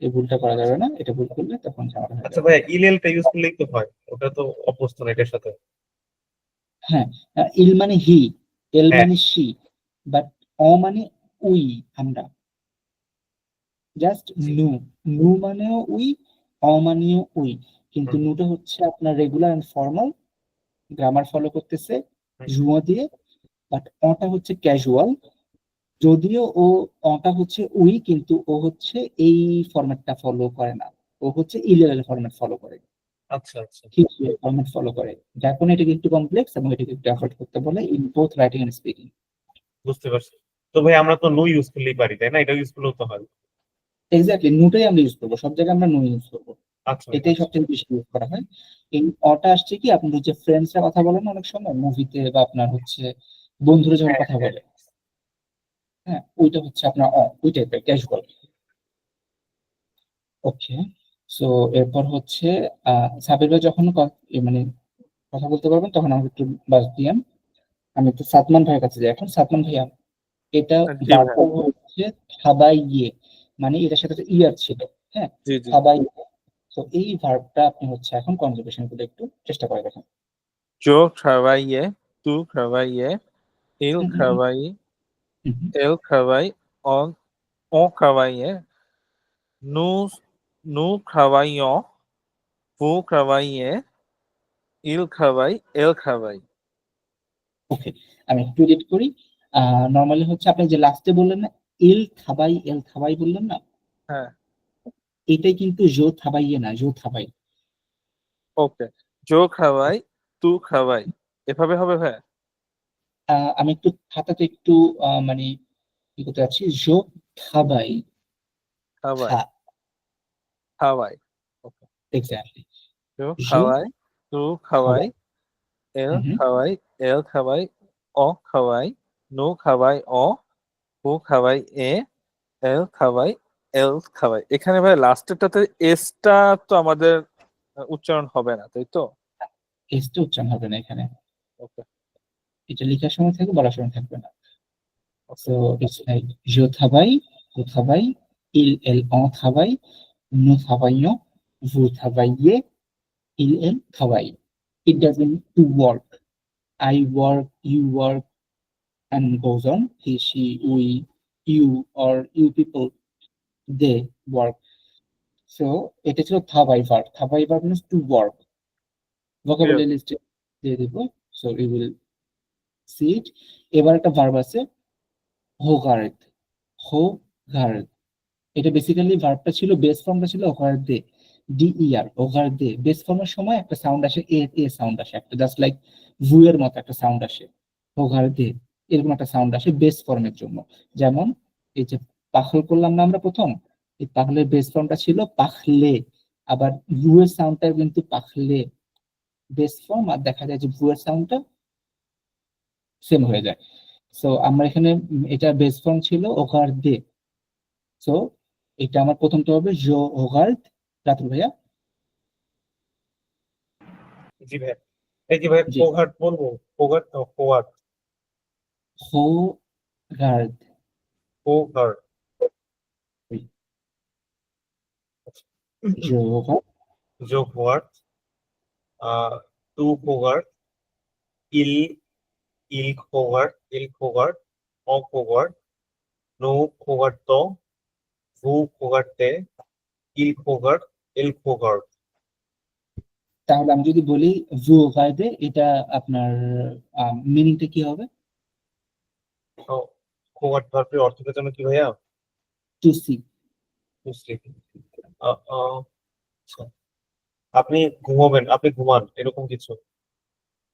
এই ভুলটা করা যাবে না, এটা ভুল করলে তখন ঝামেলা হয়ে আচ্ছা যাবে। ভাইয়া, ইল এলটা ইউজ করলেই তো হয়, ওটা তো অভ্যস্ত না এটার সাথে। হ্যাঁ, ইল মানে হি, এল হ্যাঁ, মানে শি, বাট অ মানে উই, আমরা, জাস্ট জি। নু, নু মানেও উই, মানেও উই, কিন্তু হুম। নুটা হচ্ছে আপনার regular and formal, grammar follow করতেছে হুম। জুমো দিয়ে, বাট অটা হচ্ছে ক্যাজুয়াল, যদিও অটা হচ্ছে উই, কিন্তু ও হচ্ছে এই ফরম্যাটটা ফলো করে না, ও হচ্ছে ইলেল ফরম্যাট ফলো করে, আচ্ছা আচ্ছা, ফরম্যাট ফলো করে, যার কারণে এটাকে একটু কমপ্লেক্স এবং এটাকে একটু এফোর্ট করতে বলে in both writing and speaking. বুঝতে পারছি। তো ভাই আমরা তো নো ইউজ করলেই পারি, তাই না? এটা ইউজ করলেও তো হয়। এক্স্যাক্টলি, নুটাই আমরা ইউজ করবো, সব জায়গায় আমরা নু ইউজ করবো, আচ্ছা ভাই, এটাই আচ্ছা। সবচেয়ে বেশি ইউজ করা হয়। এই অটা আসছে কি, আপনার হচ্ছে ফ্রেন্ডসরা কথা বলেন অনেক সময় মুভিতে, বা আপনার হচ্ছে বন্ধুরা যখন হ্যাঁ কথা হ্যাঁ। বলে, হ্যাঁ ওইটা হচ্ছে আপনার ওই টাইপের ক্যাজুয়াল। ওকে, সো এরপর হচ্ছে সাবির ভাই যখন মানে কথা বলতে পারবেন তখন আমাকে একটু বাস দিয়েন। আমি একটু সাদমান ভাইয়ের কাছে যাই এখন। সাদমান ভাইয়া, এটা জি ভাই। ভার্বটা হচ্ছে খাবাইয়ে, মানে এটার সাথে একটা ইয়ার ছিল, হ্যাঁ, জি জি। খাবাইয়ে। তো এই ভার্বটা আপনি হচ্ছে এখন কনজুগেশন করে একটু চেষ্টা করে দেখেন। Yo trabajé, tú trabajé, él hmm hmm trabajé, hmm hmm. él trabajé, on trabajé, nous, nous travaillons, vous travaillez, il travaille, elle travaille. ওকে, আমি একটু এডিট করি। নর্মালি হচ্ছে আপনি যে লাস্টে বললেন না, এল খাবাই বললেন না, হ্যাঁ, এটাই কিন্তু জো থাবাইয়ে না, জো থাবাই। ওকে। जो খাওয়াই, তু খাওয়াই, এভাবে হবে ভাই? আমি একটু খাতাতে একটু মানে কি করতে যাচ্ছি, জো খাবাই, খাওয়াই, খা, খাওয়াই। ওকে। এক্স্যাক্টলি, जो জো খাওয়াই, তু খাওয়াই, খাবাই। এল হুম হুম। খাওয়াই, এল খাওয়াই, অ খাওয়াই, নু খাওয়াই অ, হু খাওয়াই এ, এল খাওয়াই, এল খাওয়াই। এখানে ভাই লাস্টেরটাতে এসটা তো আমাদের উচ্চারণ হবে না, তাই তো? এসটা উচ্চারণ হবে না এখানে, ওকে এটা লেখার সময় থাকবে, বলার সময় থাকবে না। ওকে। সো ইটস লাইক জো থাবাই, হু থাবাই, এল থাবাই, নু থাবাইনো, ভু থাবাইয়ে, il থাবাই। It doesn't to work. I work, you work, and goes on. He, she, we, you, or you people, they work. So এটা ছিল থাবাই ভার্ব। থাবাই ভার্ব means to work. Clear. Vocabulary লিস্টে দিয়ে দিব। So you will see it. এবার একটা ভার্ব আছে হোগার্ড, হোগার্ড। এটা বেসিক্যালি ভার্বটা ছিল, বেস ফর্মটা ছিল ওভার দে, ডিইআর, ওভার দে। বেস ফর্মের সময় একটা সাউন্ড আসে, এ সাউন্ড আসে একটা, জাস্ট লাইক ভু এর মতো একটা সাউন্ড আসে, ওভার দে এরকম একটা সাউন্ড আসে বেস ফর্মের জন্য। যেমন এই যে পাখল করলাম না আমরা প্রথম, এই পাখলের বেস ফর্মটা ছিল পাখলে, আবার ভু এর সাউন্ডটা কিন্তু পাখলে বেস ফর্ম, আর দেখা যায় যে ভু এর সাউন্ডটা সেম হয়ে যায়। সো আমরা এখানে এটা বেস ফর্ম ছিল ওভার দে। সো এটা আমার প্রথমটা হবে জো হোগার্ড, রাতুল ভাইয়া। জি ভাই। এই যে ভাই জি, ফোগাট বলবো, ফোগাট না ফোয়াট? হোগার্ড, ফোগাট। জো হোগার্ড, जो ফোগাট, টু ফোগাট, ইল ইল ফোগাট, ইল ফোগাট, অ ফোগাট, নো ফোগাট তো, ভু ফোগাট তে, ইল ফোগাট, এল ফোগাট। তাহলে আমি যদি বলি জো হোগার্ডে, এটা আপনার মিনিংটা কি হবে? ফোগাট ভার্বের অর্থটা যেন কি ভাইয়া? To see. বুঝলি? আচ্ছা। আপনি ঘুমাবেন, আপনি ঘুমান, এরকম কিছু?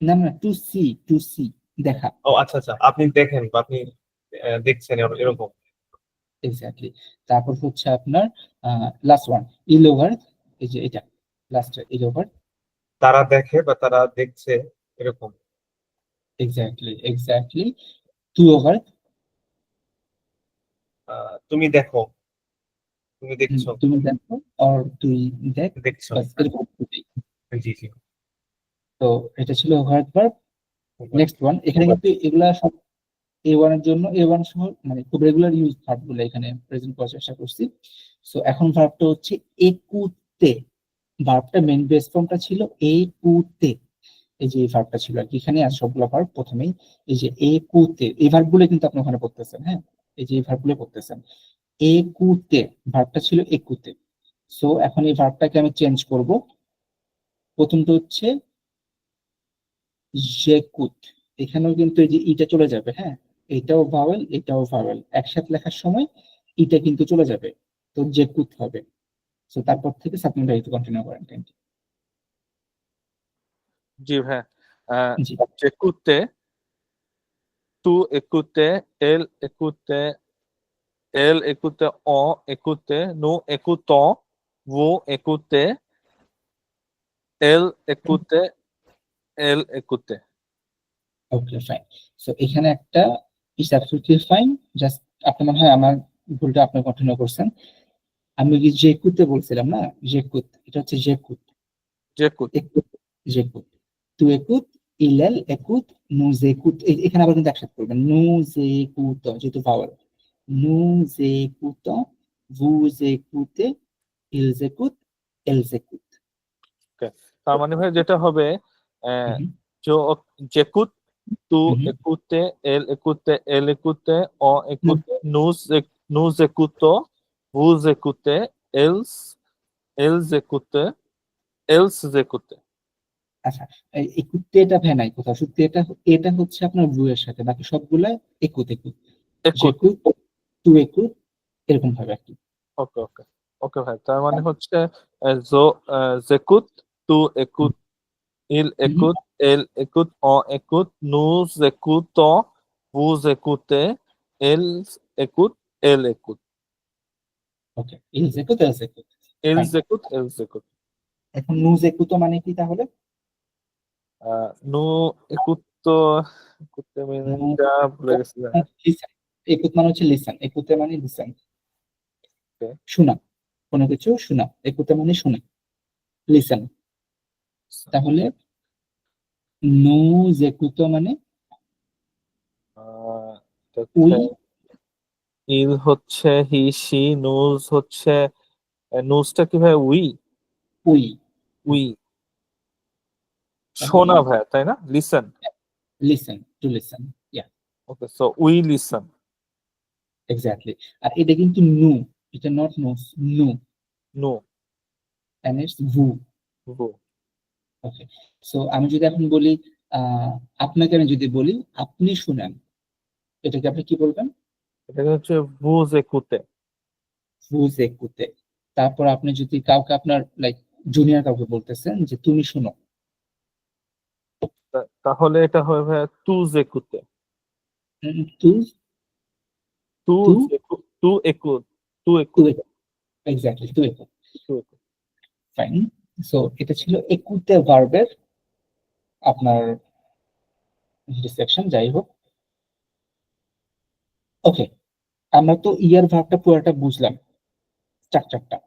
না না, টু সি, টু সি, দেখা। ও আচ্ছা আচ্ছা, আপনি দেখেন বা আপনি দেখছেন, এরকম। এক্স্যাক্টলি। তারপর হচ্ছে আপনার লাস্ট ওয়ান, ইল ওভার, এই যে এটা লাস্টে ইল ওভার। তারা দেখে বা তারা দেখছে, এরকম। এক্স্যাক্টলি এক্স্যাক্টলি, টু ওভার, তুমি দেখো, তুমি দেখছো, তুমি দেখো, আর তুই দেখ, দেখছো। বাস এরকম দুটোই। জি জি। তো এটা ছিল ওভার ভার্ব। নেক্সট ওয়ান, এখানে কিন্তু এগুলা সব এ ওয়ান এর জন্য, এ ওয়ান সহ মানে খুব রেগুলার ইউজ ভার্ব গুলো এখানে প্রেজেন্ট করার চেষ্টা করছি। সো এখন ভার্বটা হচ্ছে একুতে। ভার্বটা মেইন বেস ফর্মটা ছিল একুতে, এই যে এই ভার্বটা ছিল আর কি, এখানে আর সবগুলো ভার্ব প্রথমেই এই যে একুতে, এই ভার্ব গুলো কিন্তু আপনি ওখানে পড়তেছেন, হ্যাঁ, এই যে ভার্বগুলো করতেছেন। একুতে ভার্বটা ছিল একুতে, সো এখন এই ভার্বটাকে আমি চেঞ্জ করব। প্রথমটা হচ্ছে জেকুত, এখানেও কিন্তু এই যে ইটা চলে যাবে, হ্যাঁ, এটাও ভাওয়েল এটাও ভাওয়েল, একসাথে লেখার সময় ইটা কিন্তু চলে যাবে, তো জেকুত হবে। তো তারপর থেকে সাপ্লিমেন্টারি কন্টিনিউ করেন। Thank you. জি ভাই, জি যেকুতে, তু একুতে, এল একুতে, এল একুতে, অ একুতে, নু একুত, ভু একুতে, এল একুতে, এল একুতে। ওকে ফাইন। সো এখানে একটা ইজ অ্যাবসলিউটলি ফাইন, জাস্ট আপনি মনে হয় আমার ভুলটা আপনি কন্টিনিউ করছেন। আমি কি জেকুতে বলছিলাম না, জেকুত, এটা হচ্ছে জেকুত, যেকুত, একুত, জেকুত। তু একুত, ইলেল একুত, নু জেকুত, এখানে আবার কিন্তু একসাথে করবেন, নু জেকুত যেহেতু ভাওয়াল, নু জেকুত, ভু জেকুতে, ইল জেকুত, এল জেকুত। তার মানে ভাই যেটা হবে হুম जो जेकुत, तू হুম एकुते, एल एकुते, एल एकुते, ओ হুম। एकुते, नू जेकुतो, भू जेकुते, एल्स, एल जेकुते, एल्स जेकुते। আচ্ছা, এই একুতে এটা ভ্যা নাই কোথাও, সত্যি এটা, এটা হচ্ছে আপনার ভু এর সাথে, বাকি সবগুলা একুত একুত, একুত। জেকুত, টু একুত, এরকম ভাবে আর কি। ওকে ওকে ওকে ভাই, তার মানে হচ্ছে जो जेकुत, तू एकुत, इल एकुत, एल एकुत, ओ एकुत, नू जेकुतो, भू जेकुते, एल्स एकुत, एल एकुत, ওকে, ইল জেকুত এল জেকুত। एल ফাইন। जेकुत, एल जेकुत। এখন নু জেকুত মানে কি তাহলে? নু একুত্তো, একুত্তে নু মিনিংটা ভুলে গেছি ভাইয়া। লিসেন, একুত মানে হচ্ছে লিসেন, একুতে মানে লিসেন, Okay. শোনা, কোনো কিছু শোনা, একুতে মানে শোনা, লিসেন। তাহলে নু জেকুত মানে এটা উই, হচ্ছে ইল হচ্ছে হি সি, নুজ হচ্ছে নুজটা কি ভাই উই? উই, উই তাহলে শোনা ভাই, তাই না? Listen. Listen, to listen, yeah, okay, so we listen. Exactly. আর এটা কিন্তু নু, এটা নট নোস, নু, নো, এন্ড ইটস ভু। ভু। ওকে, সো আমি যদি এখন বলি, আপনাকে আমি যদি বলি আপনি শুনেন, এটাকে আপনি কি বলবেন? এটা হচ্ছে ভুজ একুতে। ভুজ একুতে। তারপর আপনি যদি কাউকে আপনার লাইক জুনিয়র কাউকে বলতেছেন যে তুমি শুনো, তাহলে এটা হবে ভাই তুজ একুতে। তু, তু তু, তু একুত, তু তু, একুত, এক্স্যাক্টলি তু একুত। তু একুত। ফাইন। সো এটা ছিল একুতে ভার্বের আপনার ডিসেকশন, যাই হোক। ওকে, আমরা তো ইয়ার ভার্বটা পুরোটা বুঝলাম, স্ট্রাকচারটা,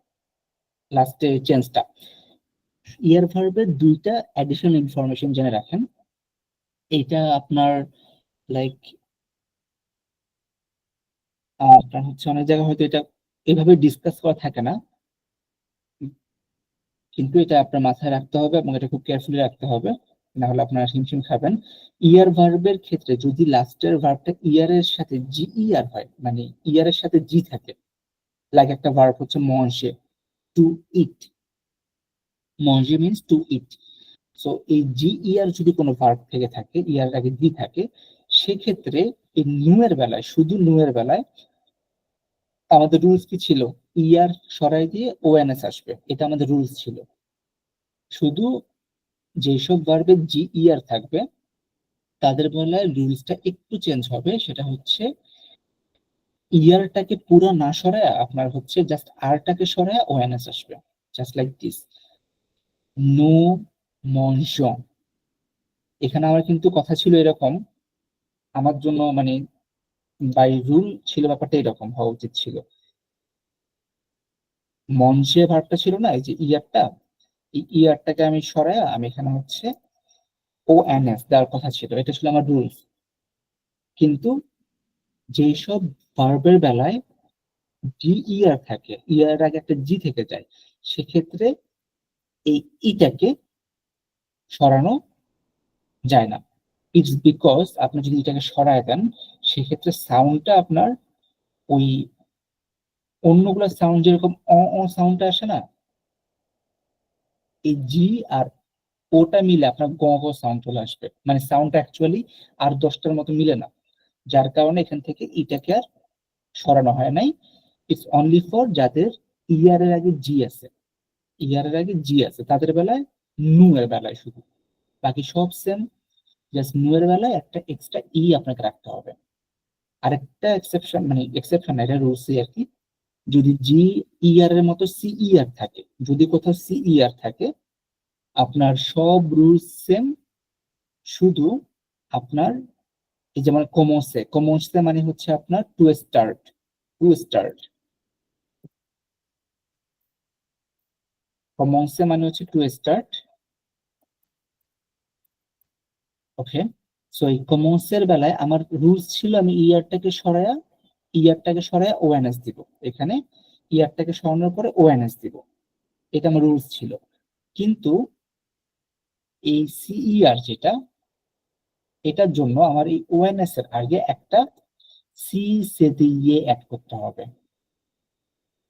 লাস্টে চেঞ্জটা। ইয়ার ভার্বের দুইটা অ্যাডিশনাল ইনফরমেশন জেনে রাখেন। এটা আপনার লাইক আপনার হচ্ছে অনেক জায়গায় হয়তো এটা এভাবে ডিসকাস করা থাকে না, কিন্তু এটা আপনার মাথায় রাখতে হবে এবং এটা খুব কেয়ারফুলি রাখতে হবে, না হলে আপনারা হিমশিম খাবেন। ইয়ার ভার্বের ক্ষেত্রে যদি লাস্টের ভার্বটা ইয়ারের সাথে জি ইয়ার হয়, মানে ইয়ারের সাথে জি থাকে, লাইক একটা ভার্ব হচ্ছে মঞ্জে, two it, মঞ্জে means to it. So এই জি ইয়ার যদি কোনো ভার্ব থেকে থাকে, ইয়ার আগে জি থাকে, সেক্ষেত্রে এই নু এর বেলায়, শুধু নু এর বেলায় আমাদের রুলস কি ছিল? ইয়ার সরাই দিয়ে ওএনএস আসবে, এটা আমাদের রুলস ছিল। শুধু যেসব ভার্বে জি ইয়ার থাকবে তাদের বেলায় রুলসটা একটু চেঞ্জ হবে, সেটা হচ্ছে ইয়ারটাকে পুরো না সরায় আপনার হচ্ছে জাস্ট আরটাকে সরায় ওএনএস আসবে, জাস্ট লাইক দিস, নো মনজন। এখানে আমার কিন্তু কথা ছিল এরকম, আমার জন্য মানে বাই রুল ছিল ব্যাপারটা এরকম হওয়া উচিত ছিল। মঞ্চে ভার্বটা ছিল না, এই যে ইয়ারটা, এই ইয়ারটাকে আমি সরায় আমি এখানে হচ্ছে ও এন এস দেওয়ার কথা ছিল, এটা ছিল আমার রুলস। কিন্তু যেসব ভার্বের বেলায় জি ইয়ার থাকে, ইয়ার আগে একটা জি থেকে যায়, সেক্ষেত্রে এই ইটাকে সরানো যায় না। ইটস বিকজ আপনি যদি এটাকে সরায় দেন, সেক্ষেত্রে সাউন্ডটা আপনার ওই অন্যগুলো সাউন্ড যেরকম অ সাউন্ডটা আসে না, এই জি আর ওটা মিলে আপনার গ গ সাউন্ড চলে আসবে, মানে সাউন্ড অ্যাকচুয়ালি আর 10টার মতো মিলে না, যার কারণে এখান থেকে ইটাকে আর সরানো হয় নাই। ইটস অনলি ফর যাদের ইয়ারের আগে জি আছে, ইয়ারের আগে জি আছে তাদের বেলায়, নু এর বেলায় শুধু, বাকি সব সেম। জাস্ট নু এর বেলায় একটা এক্সট্রা ই আপনাকে রাখতে হবে। আরেকটা এক্সেপশন, মানে এক্সেপশন এটা রুলসই আর কি, যদি জি ইয়ার এর মতো সি ইয়ার থাকে, যদি কোথাও সি ইয়ার থাকে আপনার সব রুলস সেম, শুধু আপনার এই যেমন কমোসে, কমোসে মানে হচ্ছে আপনার টু স্টার্ট, টু স্টার্ট, কমোসে মানে হচ্ছে টু স্টার্ট। ওকে, সো এই কমন্সের বেলায় আমার রুলস ছিল আমি ইয়ারটাকে সরায়া ওএনএস দিব, এখানে ইয়ারটাকে সরানোর পরে ওএনএস দিব, এটা আমার রুলস ছিল। কিন্তু এই সিইআর যেটা, এটার জন্য আমার এই ওএনএস এর আগে একটা সি দিয়ে অ্যাড করতে হবে,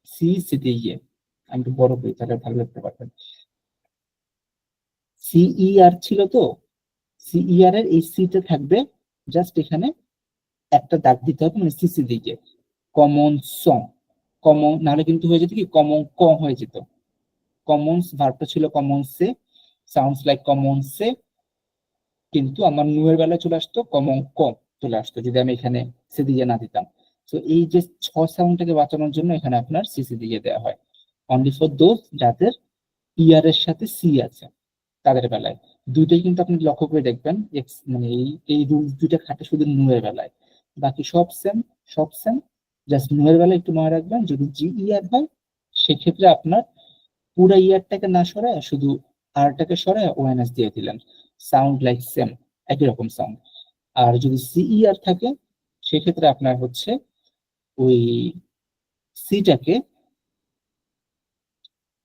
সি দিয়ে। আমি একটু বড় করি তাহলে ভালো লাগতে পারবেন। সিইআর ছিল তো, সিইআর এর এই সিটা থাকবে জাস্ট এখানে একটা দাগ দিতে হবে, মানে সিসি দিকে কমন সং, কমন নাহলে কিন্তু হয়ে যেত কি কমন ক হয়ে যেত। কমন্স ভার্বটা ছিল কমন সে, সাউন্ডস লাইক কমন সে, কিন্তু আমার নুয়ের বেলায় চলে আসতো কমন ক চলে আসতো যদি আমি এখানে সে দিয়ে না দিতাম। তো এই যে ছ সাউন্ডটাকে বাঁচানোর জন্য এখানে আপনার সিসি দিয়ে দেওয়া হয়, অনলি ফর দোজ যাদের ইয়ার এর সাথে সি আছে তাদের বেলায়। দুইটাই কিন্তু আপনি লক্ষ্য করে দেখবেন মানে এই রুলস দুইটা খাটে শুধু নুয়ের বেলায়, বাকি সব সেম, সব সেম। জাস্ট নুয়ের বেলায় একটু মনে রাখবেন যদি জি ইয়ার হয় সেক্ষেত্রে আপনার পুরো ইয়ারটাকে না সরায় শুধু আরটাকে সরায় ওএনএস দিয়ে দিলেন, সাউন্ড লাইক সেম, একই রকম সাউন্ড। আর যদি সিইআর থাকে সেক্ষেত্রে আপনার হচ্ছে ওই সিটাকে,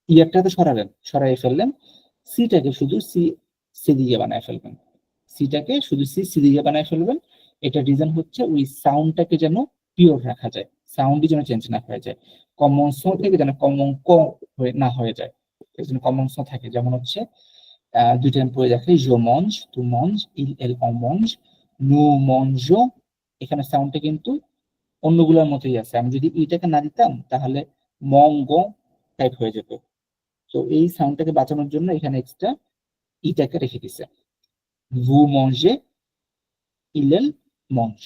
ইয়ারটাকে সরালেন, সরাই ফেললেন, সিটাকে শুধু সি সি দিয়ে বানায় ফেলবেন, সিটাকে শুধু সি সি দিয়ে বানায় ফেলবেন। এটা রিজন হচ্ছে ওই সাউন্ডটাকে যেন পিওর রাখা যায়, সাউন্ডই যেন চেঞ্জ না হয়ে যায়, কমন স থেকে যেন কমন ক হয়ে না হয়ে যায়, এই জন্য কমন স থাকে। যেমন হচ্ছে দুইটা আমি পড়ে দেখাই, জো মঞ্জ, তু মঞ্জ, ইল এল অ মঞ্জ, নু মঞ্জো, এখানে সাউন্ডটা কিন্তু অন্যগুলোর মতোই আছে, আমি যদি ইটাকে না দিতাম তাহলে মঙ্গ টাইপ হয়ে যেত। তো এই সাউন্ডটাকে বাঁচানোর জন্য এখানে এক্সট্রা ইটাকে রেখে দিছে, ভু মঞ্জে, ইল এল মঞ্জ।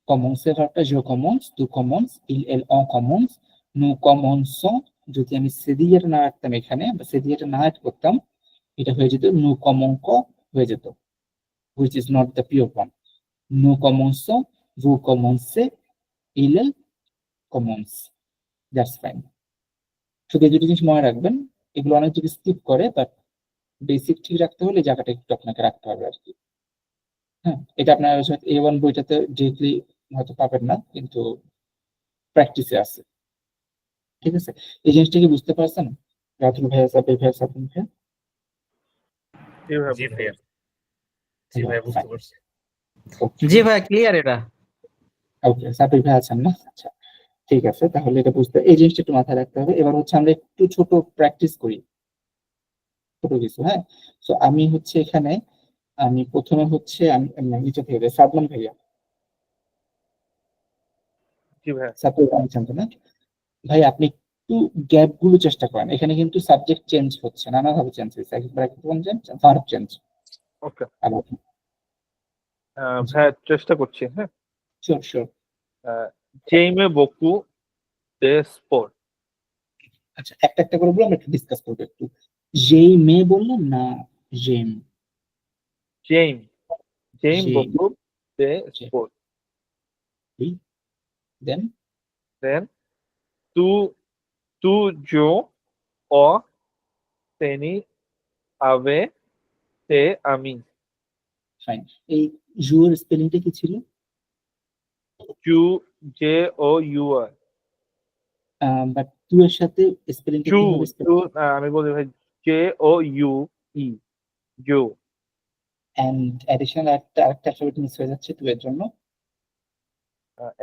কমন্সের ভার্বটা জো কমন্স, তু কমন্স, ইল এল অ কমন্স, নু কমন্স। যদি আমি সেদিয়েটা না রাখতাম এখানে বা সেদিয়েটা না অ্যাড করতাম এটা হয়ে যেত নু কমঙ্ক হয়ে যেত, which is not the pure one. No commenso, vous commencez, il commence. That's fine. শুধু এই দুটো জিনিস মনে রাখবেন, এগুলো অনেক যদি স্কিপ করে, বাট বেসিক ঠিক রাখতে হলে এই জায়গাটা একটু আপনাকে রাখতে হবে আর কি। হ্যাঁ, এটা আপনার A1 বইটাতে ডিরেক্টলি হয়তো পাবেন না, কিন্তু প্র্যাকটিসে আছে। ঠিক আছে, এই জিনিসটা কি বুঝতে পারছেন? রাতুল ভাইয়া, সাবির ভাইয়া, সাবির ভাইয়া? জি ভাইয়া, জি ভাইয়া বুঝতে পারছি। জি ভাই ক্লিয়ার এটা। ওকে, সাবির ভাই আছেন না? আচ্ছা, ঠিক আছে, তাহলে এটা বুঝতে, এই জিনিসটা একটু মাথায় রাখতে হবে। এবার হচ্ছে আমরা একটু ছোট প্র্যাকটিস করি, ছোট কিছু। হ্যাঁ, তো আমি হচ্ছে এখানে, আমি প্রথমে হচ্ছে আমি নিচে থেকে সাদমান ভাইয়া, জি ভাইয়া। সাপোর্ট আনছেন তো না ভাই, আপনি একটু গ্যাপ গুলো চেষ্টা করেন, এখানে কিন্তু সাবজেক্ট চেঞ্জ হচ্ছে, নানাভাবে চেঞ্জ হচ্ছে, একবার একদম চেঞ্জ, ভার্ব চেঞ্জ। ওকে আবার ভাইয়া চেষ্টা করছি। হ্যাঁ, শিওর শিওর। জেইমে বকু দে স্পোর্ট। আচ্ছা, একটা একটা করে বলে আমরা একটু ডিসকাস করবো একটু। যেই মেয়ে বললেন না, জেম, জেইম জেইম জেম, বকু দে স্পোর্ট। দেন দেন তু তু জো অ তেনি আবে তে আমি। ফাইন। এই জুয়ের স্পেলিংটা কি ছিল? জু J O U R. But টু এর সাথে স্পেলিংটা জু কিভাবে স্পেল? জু আমি বলি ভাই জে ও ইউ ই, জু। এন্ড অ্যাডিশনাল আরেকটা অ্যালফাবেট মিস হয়ে যাচ্ছে টু এর জন্য।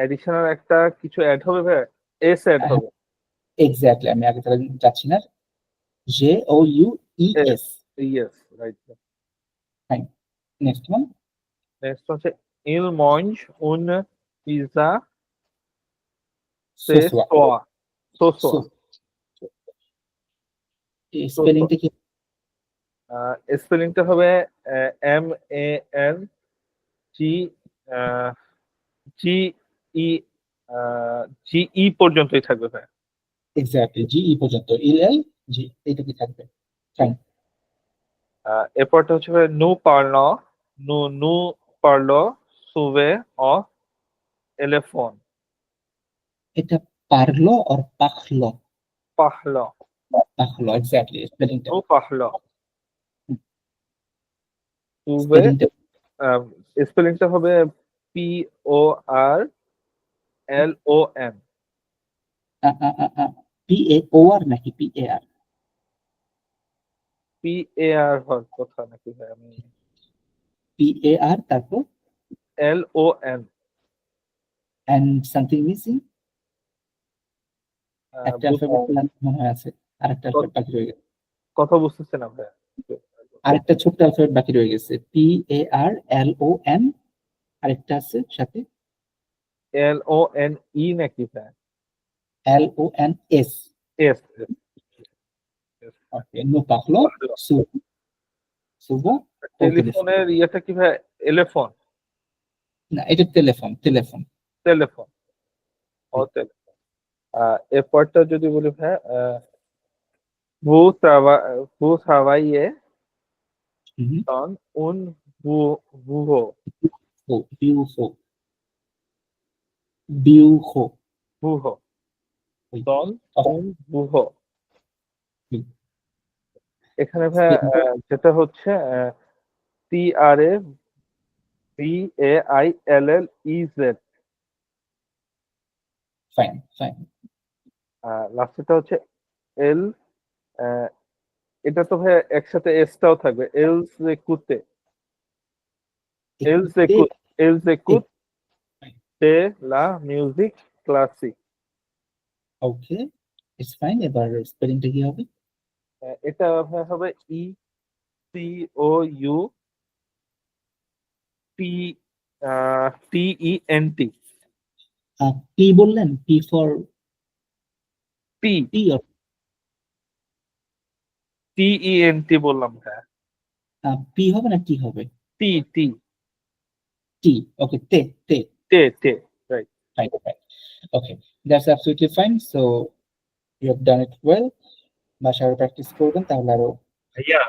এডিশনাল একটা কিছু অ্যাড হবে ভাই, এস অ্যাড হ্যাঁ, হবে। এক্স্যাক্টলি, আমি আগে তাহলে যাচ্ছি না। JOUES। Yes, right. Next one. Next হচ্ছে ইল মঞ্চ উন পিজা সে সোসোয়া। সোয়া, সোসোয়া, স্পেলিংটা কি? স্পেলিংটা হবে এম এ এন জি জি ই জি ই পর্যন্তই থাকবে ভাই। এক্স্যাক্টলি, GE পর্যন্ত, ইল জি এটা কি থাকবে? ফাইন। এরপরটা হচ্ছে ভাই নু পারলো, নু পারলো সুবে অ এলেফোন, এটা পারলো আর পাখলো? পাহলো, পাখলো, এক্স্যাক্টলি, স্পেলিংটা। নু পাহলো সুবে, স্পেলিংটা স্পেলিংটা হবে P O R L O N, PAOR নাকি PAR? পি এ আর হওয়ার কথা নাকি ভাই, আমি PAR, তারপর L O N and something missing, একটা অ্যালফাবেট মনে হয় আছে, আরেকটা অ্যালফাবেট বাকি রয়ে গেছে, কথা বুঝতেছে না ভাই। আরেকটা ছোট্ট অ্যালফাবেট বাকি রয়ে গেছে, PARLON, আরেকটা আছে সাথে এল ও এন ই নাকি ভাই? LONS। এস, ওকে, নো পাখলো সুবো ও টেলিফোন। টেলিফোনের ইয়েটা কি ভাই, এলেফোন, না, এটা টেলিফোন, টেলিফোন। টেলিফোন ও টেলিফোন। এরপরটা যদি বলি ভাই ভু সাবাইয়ে son un búho, বিউহো, বিউহো। búho, son un búho। এখানে ভাই যেটা হচ্ছে T R A B A I L L E Z, fine, fine. লাস্টেরটা হচ্ছে এল, এটা তো ভাই একসাথে এসটাও থাকবে, এল জে কুতে, এল জে কুত, এল জে কুত de la music classic। Okay, it's fine. এবার স্পেলিংটা কি হবে? এটা ভাই হবে E C O U T T E N T, P বললেন? P for T T? T E N T বললাম ভাই, পি হবে না টি হবে? টি টি টি, ওকে, তে, তে। তে তে, right. Fine, fine. Okay, that's absolutely fine. So you have done it well. বাসায় প্র্যাকটিস করবেন তাহলে আরো। ভাইয়া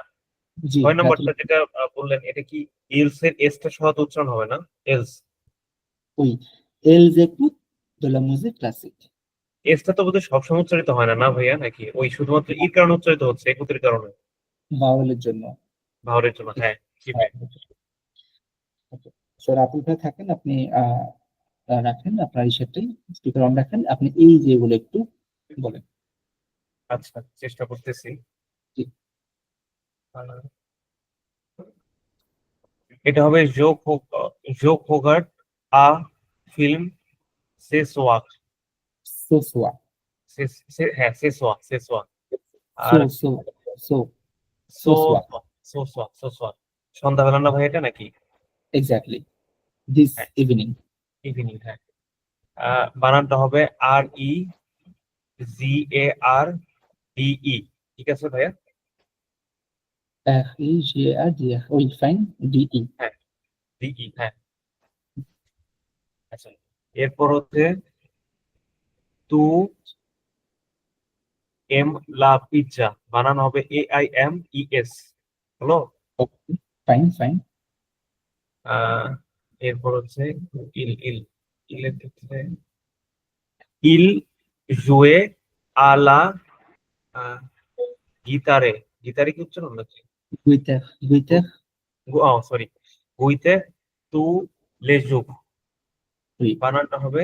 জি, 6 নম্বরটা যেটা বললেন, এটা কি এলস এর এসটা সহজ উচ্চারণ হবে না? এলস, ওই এল জেকুত de la musique classique। এসটা তো বোধহয় সবসময় উচ্চারিত হয় না, না ভাইয়া? নাকি ওই শুধুমাত্র ইর কারণে উচ্চারিত হচ্ছে, একুতের কারণে, ভাওয়েলের জন্য। ভাওরের জন্য? হ্যাঁ, জি ভাই। ওকে, সো রাতুল ভাই থাকেন, আপনি রাখেন আপনার ইসেরটাই, স্পিকার অন রাখেন, আপনি এই যেগুলো একটু বলেন। আচ্ছা, চেষ্টা করতেছি। জি। আহ, এটা হবে জোক হোগার্ট আ ফিল্ম সে সোয়াক, সোসোয়া, হ্যাঁ সেসোয়া, সেসোয়া। সো আর সো সো সো সোসোয়া, সোসোয়া, সোসোয়া সন্ধ্যাবেলা না ভাই, এটা নাকি? এক্স্যাক্টলি, দিস হ্যাঁ, ইভিনিং। ইভিনিং, হ্যাঁ। বানানটা হবে REGARDE, ঠিক আছে ভাইয়া? ওই ফাইন, ডিই। হ্যাঁ, ডিই, হ্যাঁ। আচ্ছা, এরপর হচ্ছে তু এম লা পিজ্জা, বানানো হবে AIMES, হলো? Fine, fine. এরপর হচ্ছে ইল ইল ইলের ক্ষেত্রে ইল জুয়ে আলা গিতারে, গিতারে কি উচ্চারণ নাকি? গুইতে, গুইতে, সরি, গুইতে তু লেজুক, উই। বানানটা হবে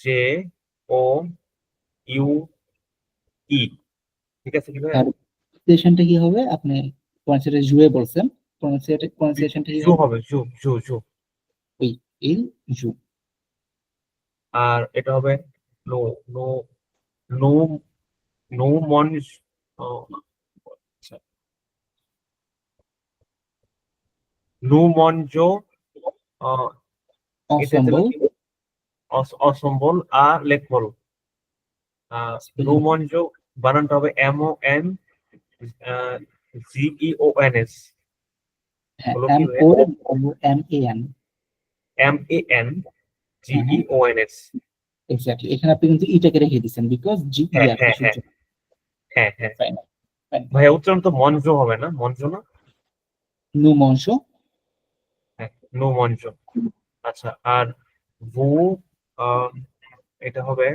JOUE, ঠিক আছে কি ভাই? আর প্রনাউন্সিয়েশনটা কি হবে? আপনি প্রনাউন্সিয়েশন জুয়ে বলছেন, প্রনাউন্সিয়েশনটা কি জু হবে? হবে, জু জু জু। উই, ইল জু। আর এটা হবে নো নো নো নো মঞ্জ আচ্ছা নো মঞ্জ এটা ছিল ensemble কি অসম্বল আ লেখল নো spelling মঞ্জ বানানটা হবে MONGEONS হ্যাঁ হলো কি MONMAN MANGEONS এক্স্যাক্টলি। এখানে আপনি কিন্তু ইটাকে রেখে দিচ্ছেন বিকজ হ্যাঁ GER হ্যাঁ কিছুর হ্যাঁ জন্য। হ্যাঁ হ্যাঁ Fine, fine. ভাইয়া উচ্চারণ তো মঞ্জ হবে না মঞ্জ না নু মঞ্চ হ্যাঁ নো মঞ্জ আচ্ছা আর ভু এটা হবে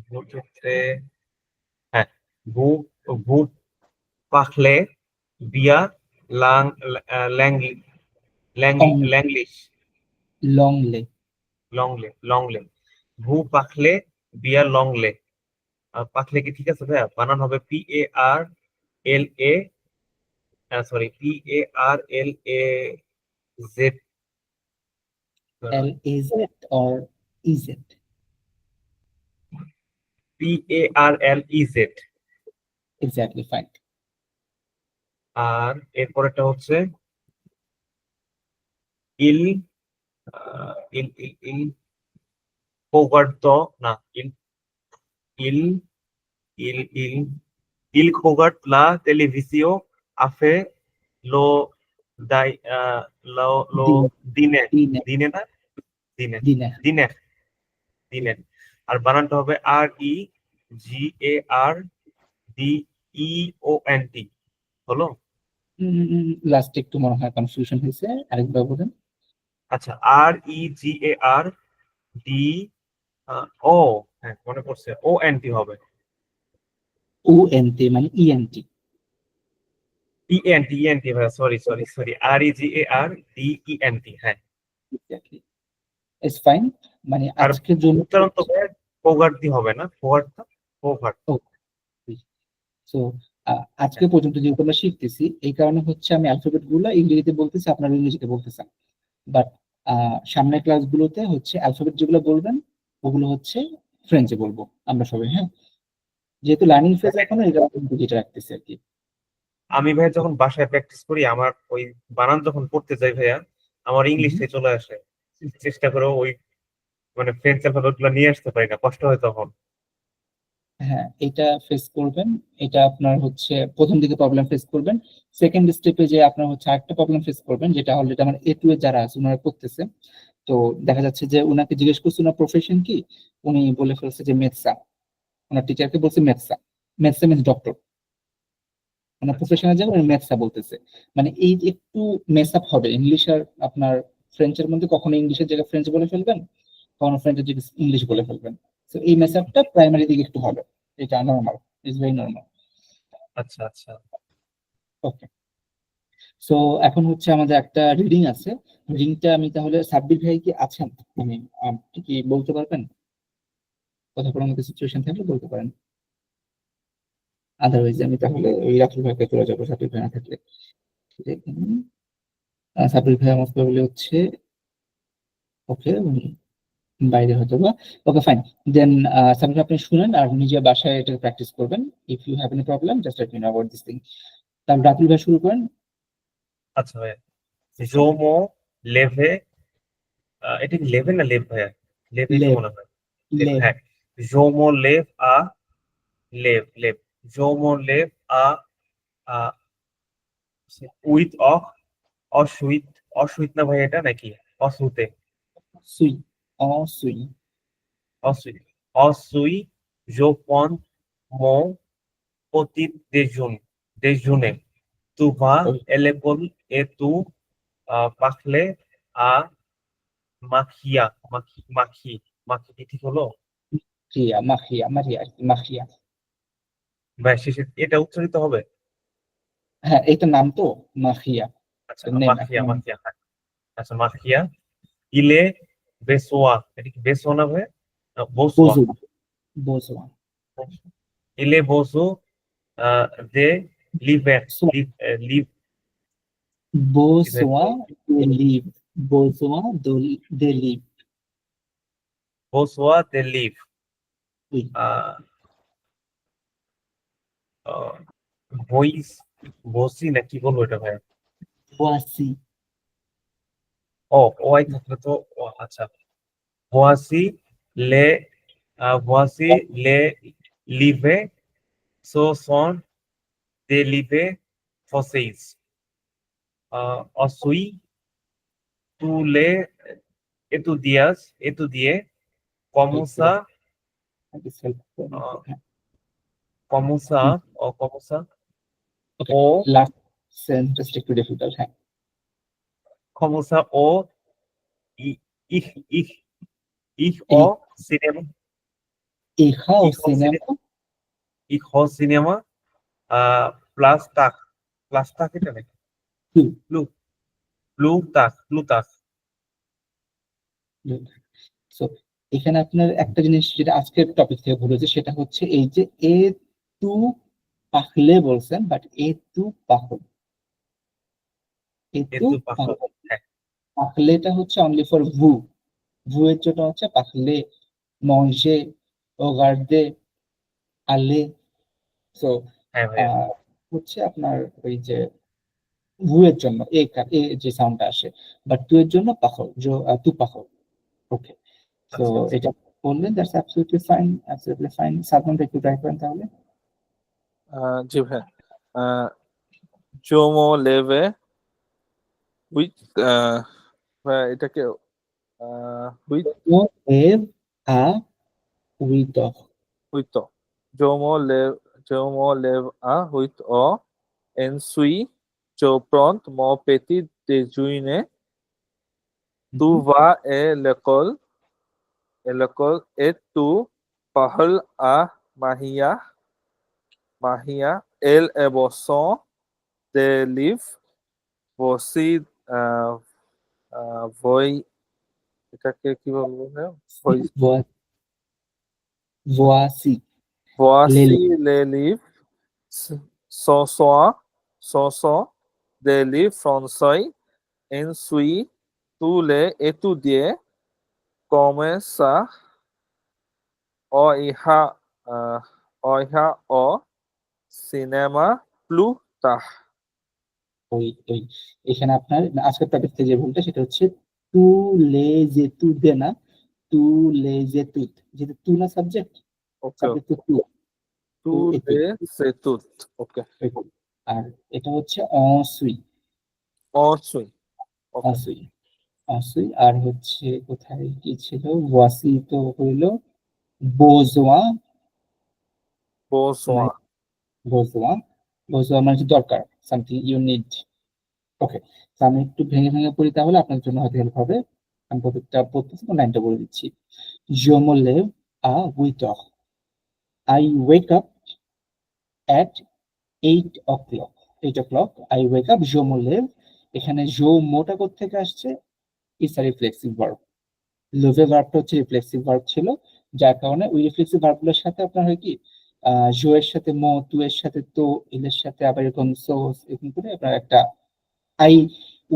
ভুর ক্ষেত্রে হ্যাঁ ভু ভু পাখলে বিয়া লাং ল্যাংলি ল্যাংলিশ লংলে লংলে ভু পাখলে বিয়া লংলে পাখলে কি ঠিক আছে ভাইয়া বানান হবে PARLA sorry PARLAZ LAZ or EZ PARLEZ exactly fine. আর এরপরেরটা হচ্ছে ইল ইল ইল ইল কোগার্দ না ইল ইল ইল ইল ইল কোগার্দ লা টেলিভিসিও আফে লো দাই লো লো দিনে দিনে দিনে না দিনে দিনে দিনে দিনে আর বানানটা হবে REGARDEONT হলো লাস্ট একটু মনে হয় কনফিউশন হয়েছে, আরেকবার বলেন। আচ্ছা REGARD ও হ্যাঁ মনে পড়ছে ONT হবে ONT মানে ENT ENT ভাই সরি REGARDENT হ্যাঁ এক্স্যাক্টলি ইটস ফাইন। মানে আর আজকের জন্য উচ্চারণ তো ভাই কোগার্দি হবে না কোগার্দ কোগার্দ সো আজকে পর্যন্ত যেহেতু আমরা শিখতেছি এই কারণে হচ্ছে আমি অ্যালফাবেট গুলো ইংরেজিতে বলতেছি, আপনারা ইংরেজিতে বলতেছেন, বাট সামনের ক্লাসগুলোতে হচ্ছে অ্যালফাবেট যেগুলো বলবেন ওগুলো হচ্ছে ফ্রেঞ্চে বলবো আমরা সবাই। হ্যাঁ, যেহেতু লার্নিং ফেজ এখনো এই কারণে যেটা রাখতেছি আর কি। আমি ভাই যখন বাসায় প্র্যাকটিস করি আমার ওই বানান যখন পড়তে যাই ভাইয়া আমার ইংলিশে চলে আসে চেষ্টা করে ওই মানে ফ্রেঞ্চ অ্যালফাবেট গুলো নিয়ে আসতে পারি না কষ্ট হয় তখন হ্যাঁ, এটা ফেস করবেন। এটা আপনার হচ্ছে প্রথম দিকে প্রবলেম ফেস করবেন, সেকেন্ড স্টেপে যে আপনার হচ্ছে আরেকটা প্রবলেম ফেস করবেন, যেটা অলরেডি আমার A2 এর যারা আছে ওনারা করতেছে। তো দেখা যাচ্ছে যে উনাকে জিজ্ঞেস করছে ওনার প্রফেশন কি, উনি বলে ফেলছে যে মেথসা। ওনার টিচারকে বলছে মেথসা, মেথসা মিন্স ডক্টর। ওনার প্রফেশনাল জায়গায় উনি মেথসা বলতেছে। মানে এই যে একটু মেস আপ হবে ইংলিশ আর আপনার ফ্রেঞ্চের মধ্যে, কখনো ইংলিশের জায়গায় ফ্রেঞ্চ বলে ফেলবেন, কখনো ফ্রেঞ্চের জায়গায় ইংলিশ বলে ফেলবেন। তো এই মেস আপটা প্রাইমারি দিকে একটু হবে, এটা নর্মাল, ইটস ভেরি নর্মাল। আচ্ছা আচ্ছা ওকে, সো এখন হচ্ছে আমাদের একটা রিডিং আছে। রিডিংটা আমি তাহলে সাব্বির ভাই কি আছেন, মানে আপনি কি বলতে পারবেন? কথা বলার মতো সিচুয়েশন থাকলে বলতে পারেন, আদারওয়াইজ আমি তাহলে ওই রাতুল ভাইকে চলে যাবো সাব্বির ভাই না থাকলে। সাব্বির ভাই আমার বলে হচ্ছে ওকে বাইরে হয়তো বা। ওকে ফাইন, দেন সাব্বির ভাই আপনি শুনেন আর নিজে বাসায় এটা প্র্যাকটিস করবেন। If you have any problem just let me know about this thing. তাহলে রাতুল ভাই শুরু করেন। আচ্ছা ভাইয়া জোমো লেভে এটা কি লেভে না লেভ ভাইয়া লেভে তো লেভ মনে হয় লেভ লেভ হ্যাঁ জোমো লেভ লেভ লেভ জোমো লেভ উইথ অসুইত অসুইত না ভাই এটা নাকি অসুতে সুই অসুই অসুই অসুই জোপন মো অতীত দেজুনে তুভা এলেপল এ তু পাখলে আ মাখিয়া মাখি মাখি কি ঠিক হলো মাখিয়া মাখিয়া মারিয়া মাখিয়া। ভাই শেষে এটা উচ্চারিত হবে হ্যাঁ, এইটার নাম তো মাখিয়া, আচ্ছা নেম মাখিয়া এখন। মাখিয়া হ্যাঁ আচ্ছা মাখিয়া ইলে বেসোয়া এটা কি বেসোয়া না ভাই বসুয়া বোঝো বোঝো ইলে বসু দে লিভের লিভ বোঝোয়া দে লিভ বোঝোয়া দে লিভ Boswa, they live. Oui. ভয়েস বসি না কি বলবো এটা ভাই? voici, ও ওয়াই থাকলে তো আচ্ছা, voici les voici les livres so sont des livres fossiles. Ensuite tous les étudier comment ça comment ça Okay. ও Last sentence একটু difficult, হ্যাঁ। comment ça ও ich ich ich ও সিনেমা Iha o Ich au cinema, ich au সিনেমা প্লাস তাক এটা নাকি two. প্লুতাক So এখানে আপনার একটা জিনিস যেটা আজকের টপিক থেকে ভুল হয়েছে সেটা হচ্ছে এই যে এ তু পাখলে বলছেন, বাট এ তু পাখল, এ তু এতু পাখল। পাখল। হ্যাঁ পাখলেটা হচ্ছে অনলি ফর ভু, ভু এর জন্য হচ্ছে পাখলে, মঞ্জে, ওগার্দে, আলে। সো হ্যাঁ ভাইয়া হচ্ছে আপনার ওই যে ভু এর জন্য এ যে সাউন্ডটা আসে, বাট তু এর জন্য পাখল, তু পাখল। ওকে, তো আচ্ছা আচ্ছা। এটা বললেন, দ্যাটস অ্যাবসলিউটলি ফাইন। সাদমান একটু ট্রাই করেন তাহলে। জি ভাই, জোমো লেভে উইথ, ভাই এটাকে উইথ ও এভ আ উইথ উইথ Jomo lev a huit o en sui jo pront mo petit déjeuner tu vas à l'école et tu parles à Mahia elle est boson de livres voici voi এটাকে কি বলবো ভাই? ভোয়াসি Voici les livres ce sont des livres français. Ensuite, tous les étudier comme ça oiha au cinéma plus tard. ওই এখানে আপনার আজকের topic থেকে যে ভুলটা সেটা হচ্ছে তু লে যে তু দে না, তু লে যে তুত, যেটা তু না সাবজেক্ট, Okay, সাবজেক্ট তো তু, tous এতুই, les c'est tout. Okay. এতুই। আর এটা হচ্ছে অসুই, Ensuite, okay. অসুই, অসুই। আর হচ্ছে কোথায় কি ছিল, ওয়াসি তো হইলো বোজোয়া, Bonsoir. বোজোয়া, বোজোয়া মানে হচ্ছে দরকার, সামথিং ইউ নিড। ওকে, তো আমি একটু ভেঙে ভেঙে পড়ি তাহলে আপনার জন্য হয়তো হেল্প হবে। আমি প্রত্যেকটা পড়তেছি, লাইনটা বলে দিচ্ছি। Je me lève à 8 heures. I wake up at 8 o'clock. 8 o'clock, I wake up, je me lève। এখানে জো মোটা কোত্থেকে আসছে? It's a reflexive verb. লোভে ভার্বটা হচ্ছে রিফ্লেক্সিভ ভার্ব ছিল, যার কারণে ওই রিফ্লেক্সিভ ভার্বগুলোর সাথে আপনার হয় কি, জো এর সাথে মো, তু এর সাথে তো, এর সাথে আবার এরকম সো, এরকম করে আপনার একটা I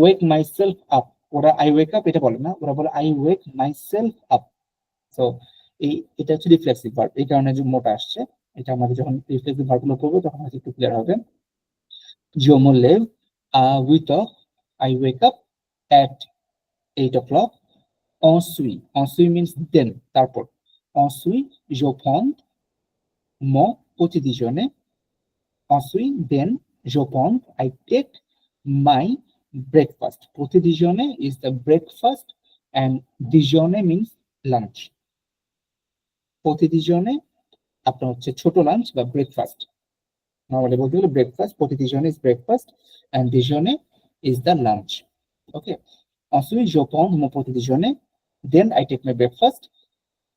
wake my self up. ওরা আই ওয়েক আপ এটা বলে না, ওরা বলে I wake my self up. So এটা হচ্ছে রিফ্লেক্সিভ ভার্ব, এই কারণে যে মোটা আসছে। এটা আমাদের যখন রিফ্লেক্সিভ ভার্ব গুলো করবো তখন হয়তো একটু ক্লিয়ার হবে। Je me lève à 8 heures. I wake up at 8 o'clock. Ensuite means then, তারপর। Ensuite, je prends mon petit déjeuner. Ensuite, then, je prends, I take my breakfast. Petit déjeuner is the breakfast and déjeuner means lunch. প্রতি ডিজনে আপনার হচ্ছে ছোট lunch বা breakfast, normally বলতে গেলে breakfast, প্রতি ডিজনে ইজ ব্রেকফাস্ট এন্ড ডিজনে is the lunch. Okay, ensuite je prends mon petit déjeuner, then I take my breakfast.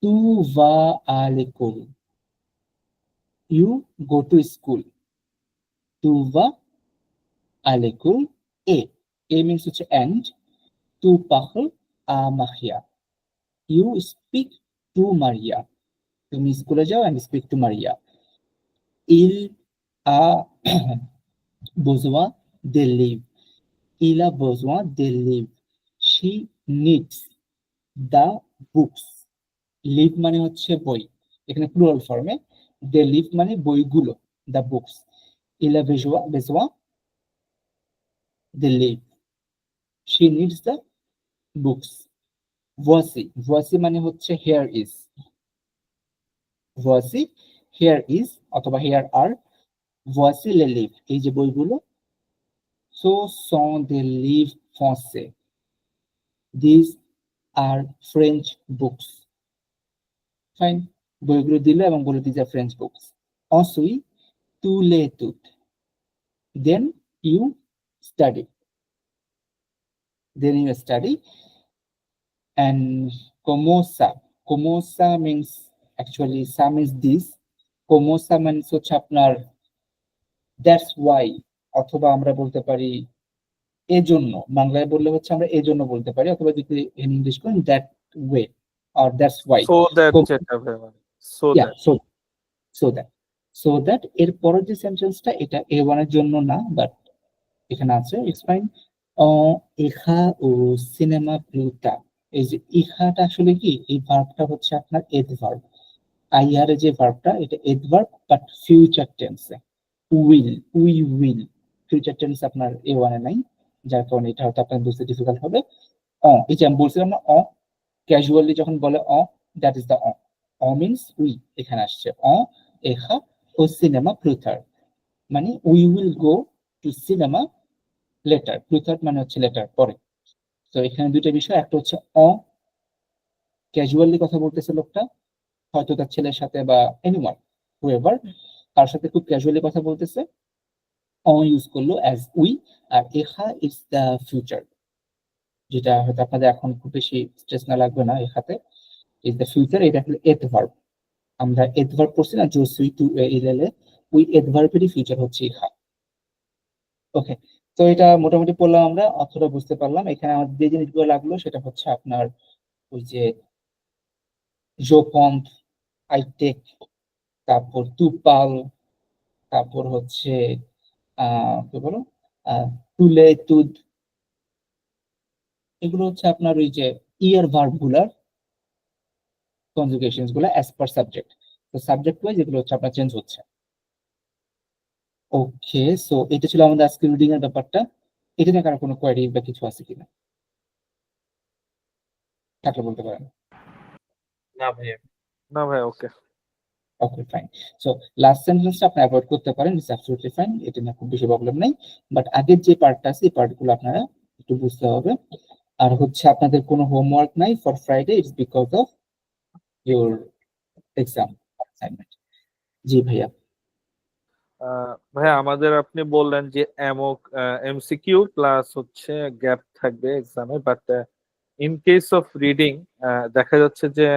Tu vas à l'école, you go to school. Tu vas à l'école, a means হচ্ছে and, tu parles à Maria, you speak to Maria, তুমি স্কুলে যাও and speak to Maria. Il a besoin de livres. Il a besoin de livres. She needs the books. লিভ মানে হচ্ছে বই, এখানে plural ফর্মে। দে লিভ মানে বইগুলো, দ্য বুকস। ইলা বেজোয়া দে লিভ, শি নিডস দ্য বুকস। ভয়েসি মানে হচ্ছে হেয়ার ইজ, ভয়েসি হেয়ার ইজ অথবা হেয়ার আর, ভয়েসি লে লিভ এই যে বইগুলো। সো সং দে লিভ ফ্রান্সে, this are French books. Fine, বইগুলো দিল এবং বলে this are French books. Ensuite, tu les toutes. Then you study. Then you study. And como sa. Como sa means, actually sa means this. Como sa means হচ্ছে আপনার that's why, অথবা আমরা বলতে পারি এজন্য। বাংলায় বললে হচ্ছে আমরা এজন্য বলতে পারি, অথবা যদি ইন ইংলিশ করেন that way or that's why. So that যেটা ভাই মানে so Yeah, that so that এর পরের যে সেন্টেন্সটা এটা A1 এর জন্য না, বাট এখানে আছে, ইটস ফাইন। ইহা ও সিনেমা প্লুটা, এই যে ইহাটা আসলে কি, এই ভার্বটা হচ্ছে আপনার এডভার্ব। আইআর এর যে ভার্বটা এটা এডভার্ব বাট ফিউচার টেন্সে। উই উইল ফিউচার টেন্স আপনার A1 এ নাই, যার কারণে এটা হয়তো আপনার বুঝতে ডিফিকাল্ট হবে। এই যে আমি বলছিলাম না ক্যাজুয়ালি যখন বলে that is the means we, এখানে আসছে এহা ও সিনেমা প্লুথার, মানে we will go to cinema later. প্লুথার মানে হচ্ছে লেটার, পরে। তো এখানে দুইটা বিষয়, একটা হচ্ছে ক্যাজুয়ালি কথা বলতেছে লোকটা, হয়তো তার ছেলের সাথে বা এনিওয়ান হুএভার, তার সাথে খুব ক্যাজুয়ালি কথা বলতেছে, ইউজ করলো অ্যাজ উই। আর এহা ইজ দ্য ফিউচার, যেটা হয়তো আপনাদের এখন খুব বেশি স্ট্রেস না লাগবে না, এখাতে ইজ দ্য ফিউচার। এটা হলো এডভার্ব, আমরা এডভার্ব পড়ছি না, জো সুই টু ইলেলে, ওই এডভার্বেরই ফিউচার হচ্ছে ইহা। ওকে, তো এটা মোটামুটি পড়লাম আমরা, অর্থটা বুঝতে পারলাম। এখানে আমাদের যে জিনিসগুলো লাগলো সেটা হচ্ছে আপনার ওই যে জো পম্প, আই টেক, তারপর তু পাল, তারপর হচ্ছে কি বলো তুলে তুদ, এগুলো হচ্ছে আপনার ওই যে ইয়ার ভার্ব গুলার কনজুগেশনস গুলা অ্যাজ পার সাবজেক্ট। তো সাবজেক্ট ওয়াইজ এগুলো হচ্ছে আপনার চেঞ্জ হচ্ছে। ওকে, সো এটা ছিল আমাদের আজকে রিডিং এর ব্যাপারটা। এটা নিয়ে কারো কোনো কোয়ারি বা কিছু আছে কিনা, থাকলে বলতে পারেন। না ভাইয়া। না ভাই okay. Okay fine. So last সেন্টেন্সটা আপনি অ্যাভয়েড করতে পারেন, ইটস অ্যাবসলিউটলি ফাইন, এটা নিয়ে খুব বেশি প্রবলেম নাই। বাট আগের যে পার্টটা আছে এই পার্টগুলো আপনারা একটু বুঝতে হবে। আর হচ্ছে আপনাদের কোনো হোমওয়ার্ক নাই for Friday, it's because of your exam assignment. জি ভাইয়া। ভাইয়া আমাদের আপনি বললেন যে এমসিকিউ প্লাস হচ্ছে গ্যাপ থাকবে এক্সামে, but in case of reading দেখা যাচ্ছে যে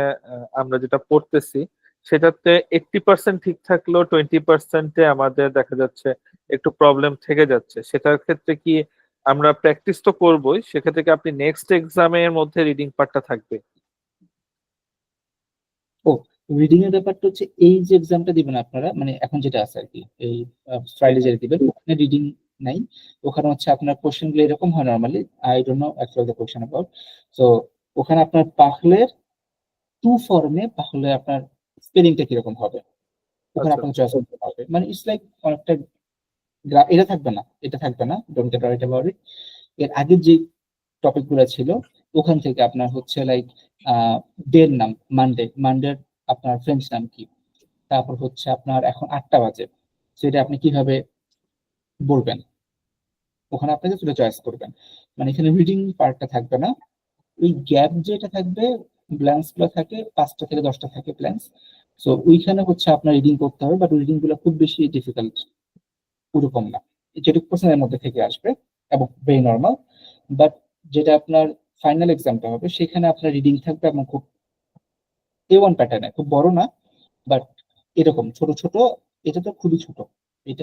আমরা যেটা পড়তেছি সেটাতে 80% ঠিক থাকলেও 20%-এ আমাদের দেখা যাচ্ছে একটু প্রবলেম থেকে যাচ্ছে। সেটার ক্ষেত্রে কি আমরা প্র্যাকটিস তো করবোই, সেক্ষেত্রে কি আপনি নেক্সট এক্সামের মধ্যে রিডিং পার্টটা থাকবে? ও, রিডিং এর ব্যাপারটা হচ্ছে এই যে এক্সামটা দিবেন আপনারা, মানে এখন যেটা আছে আর কি, এই ফ্রাইডে যেটা দিবেন ওখানে রিডিং নাই। ওখানে হচ্ছে আপনার কোশ্চেন গুলো এরকম হয় normally, I don't know actually the question about. So ওখানে আপনার পাখলের টু ফর্মে পাখলে আপনার স্পেলিংটা কিরকম হবে ওখানে আচ্ছা আপনাকে চয়েস করতে হবে, মানে ইটস লাইক অনেকটা এটা থাকবে না, এটা থাকবে না, don't get worried about it. এর আগের যে টপিক গুলো ছিল ওখান থেকে আপনার হচ্ছে লাইক ডের নাম, মানডের আপনার ফ্রেঞ্চ নাম কি, তারপর হচ্ছে আপনার এখন 8টা বাজে, সেটা আপনি কিভাবে বলবেন, ওখানে আপনাকে সেটা চয়েস করবেন। মানে এখানে রিডিং পার্টটা থাকবে না, ওই গ্যাপ যেটা থাকবে, ব্ল্যাঙ্কস গুলো থাকে 5টা থেকে 10টা থাকে ব্ল্যাঙ্কস। সো ওইখানে হচ্ছে আপনার রিডিং করতে হবে, বাট রিডিং গুলো খুব বেশি ডিফিকাল্ট ওরকম না, যেটুকু কোশ্চেনের মধ্যে থেকে আসবে এবং ভেরি নর্মাল। বাট যেটা আপনার ফাইনাল এক্সামটা হবে সেখানে আপনার রিডিং থাকবে এবং খুব A1 প্যাটার্নে, খুব বড় না, বাট এরকম ছোট ছোট। এটা তো খুবই ছোট,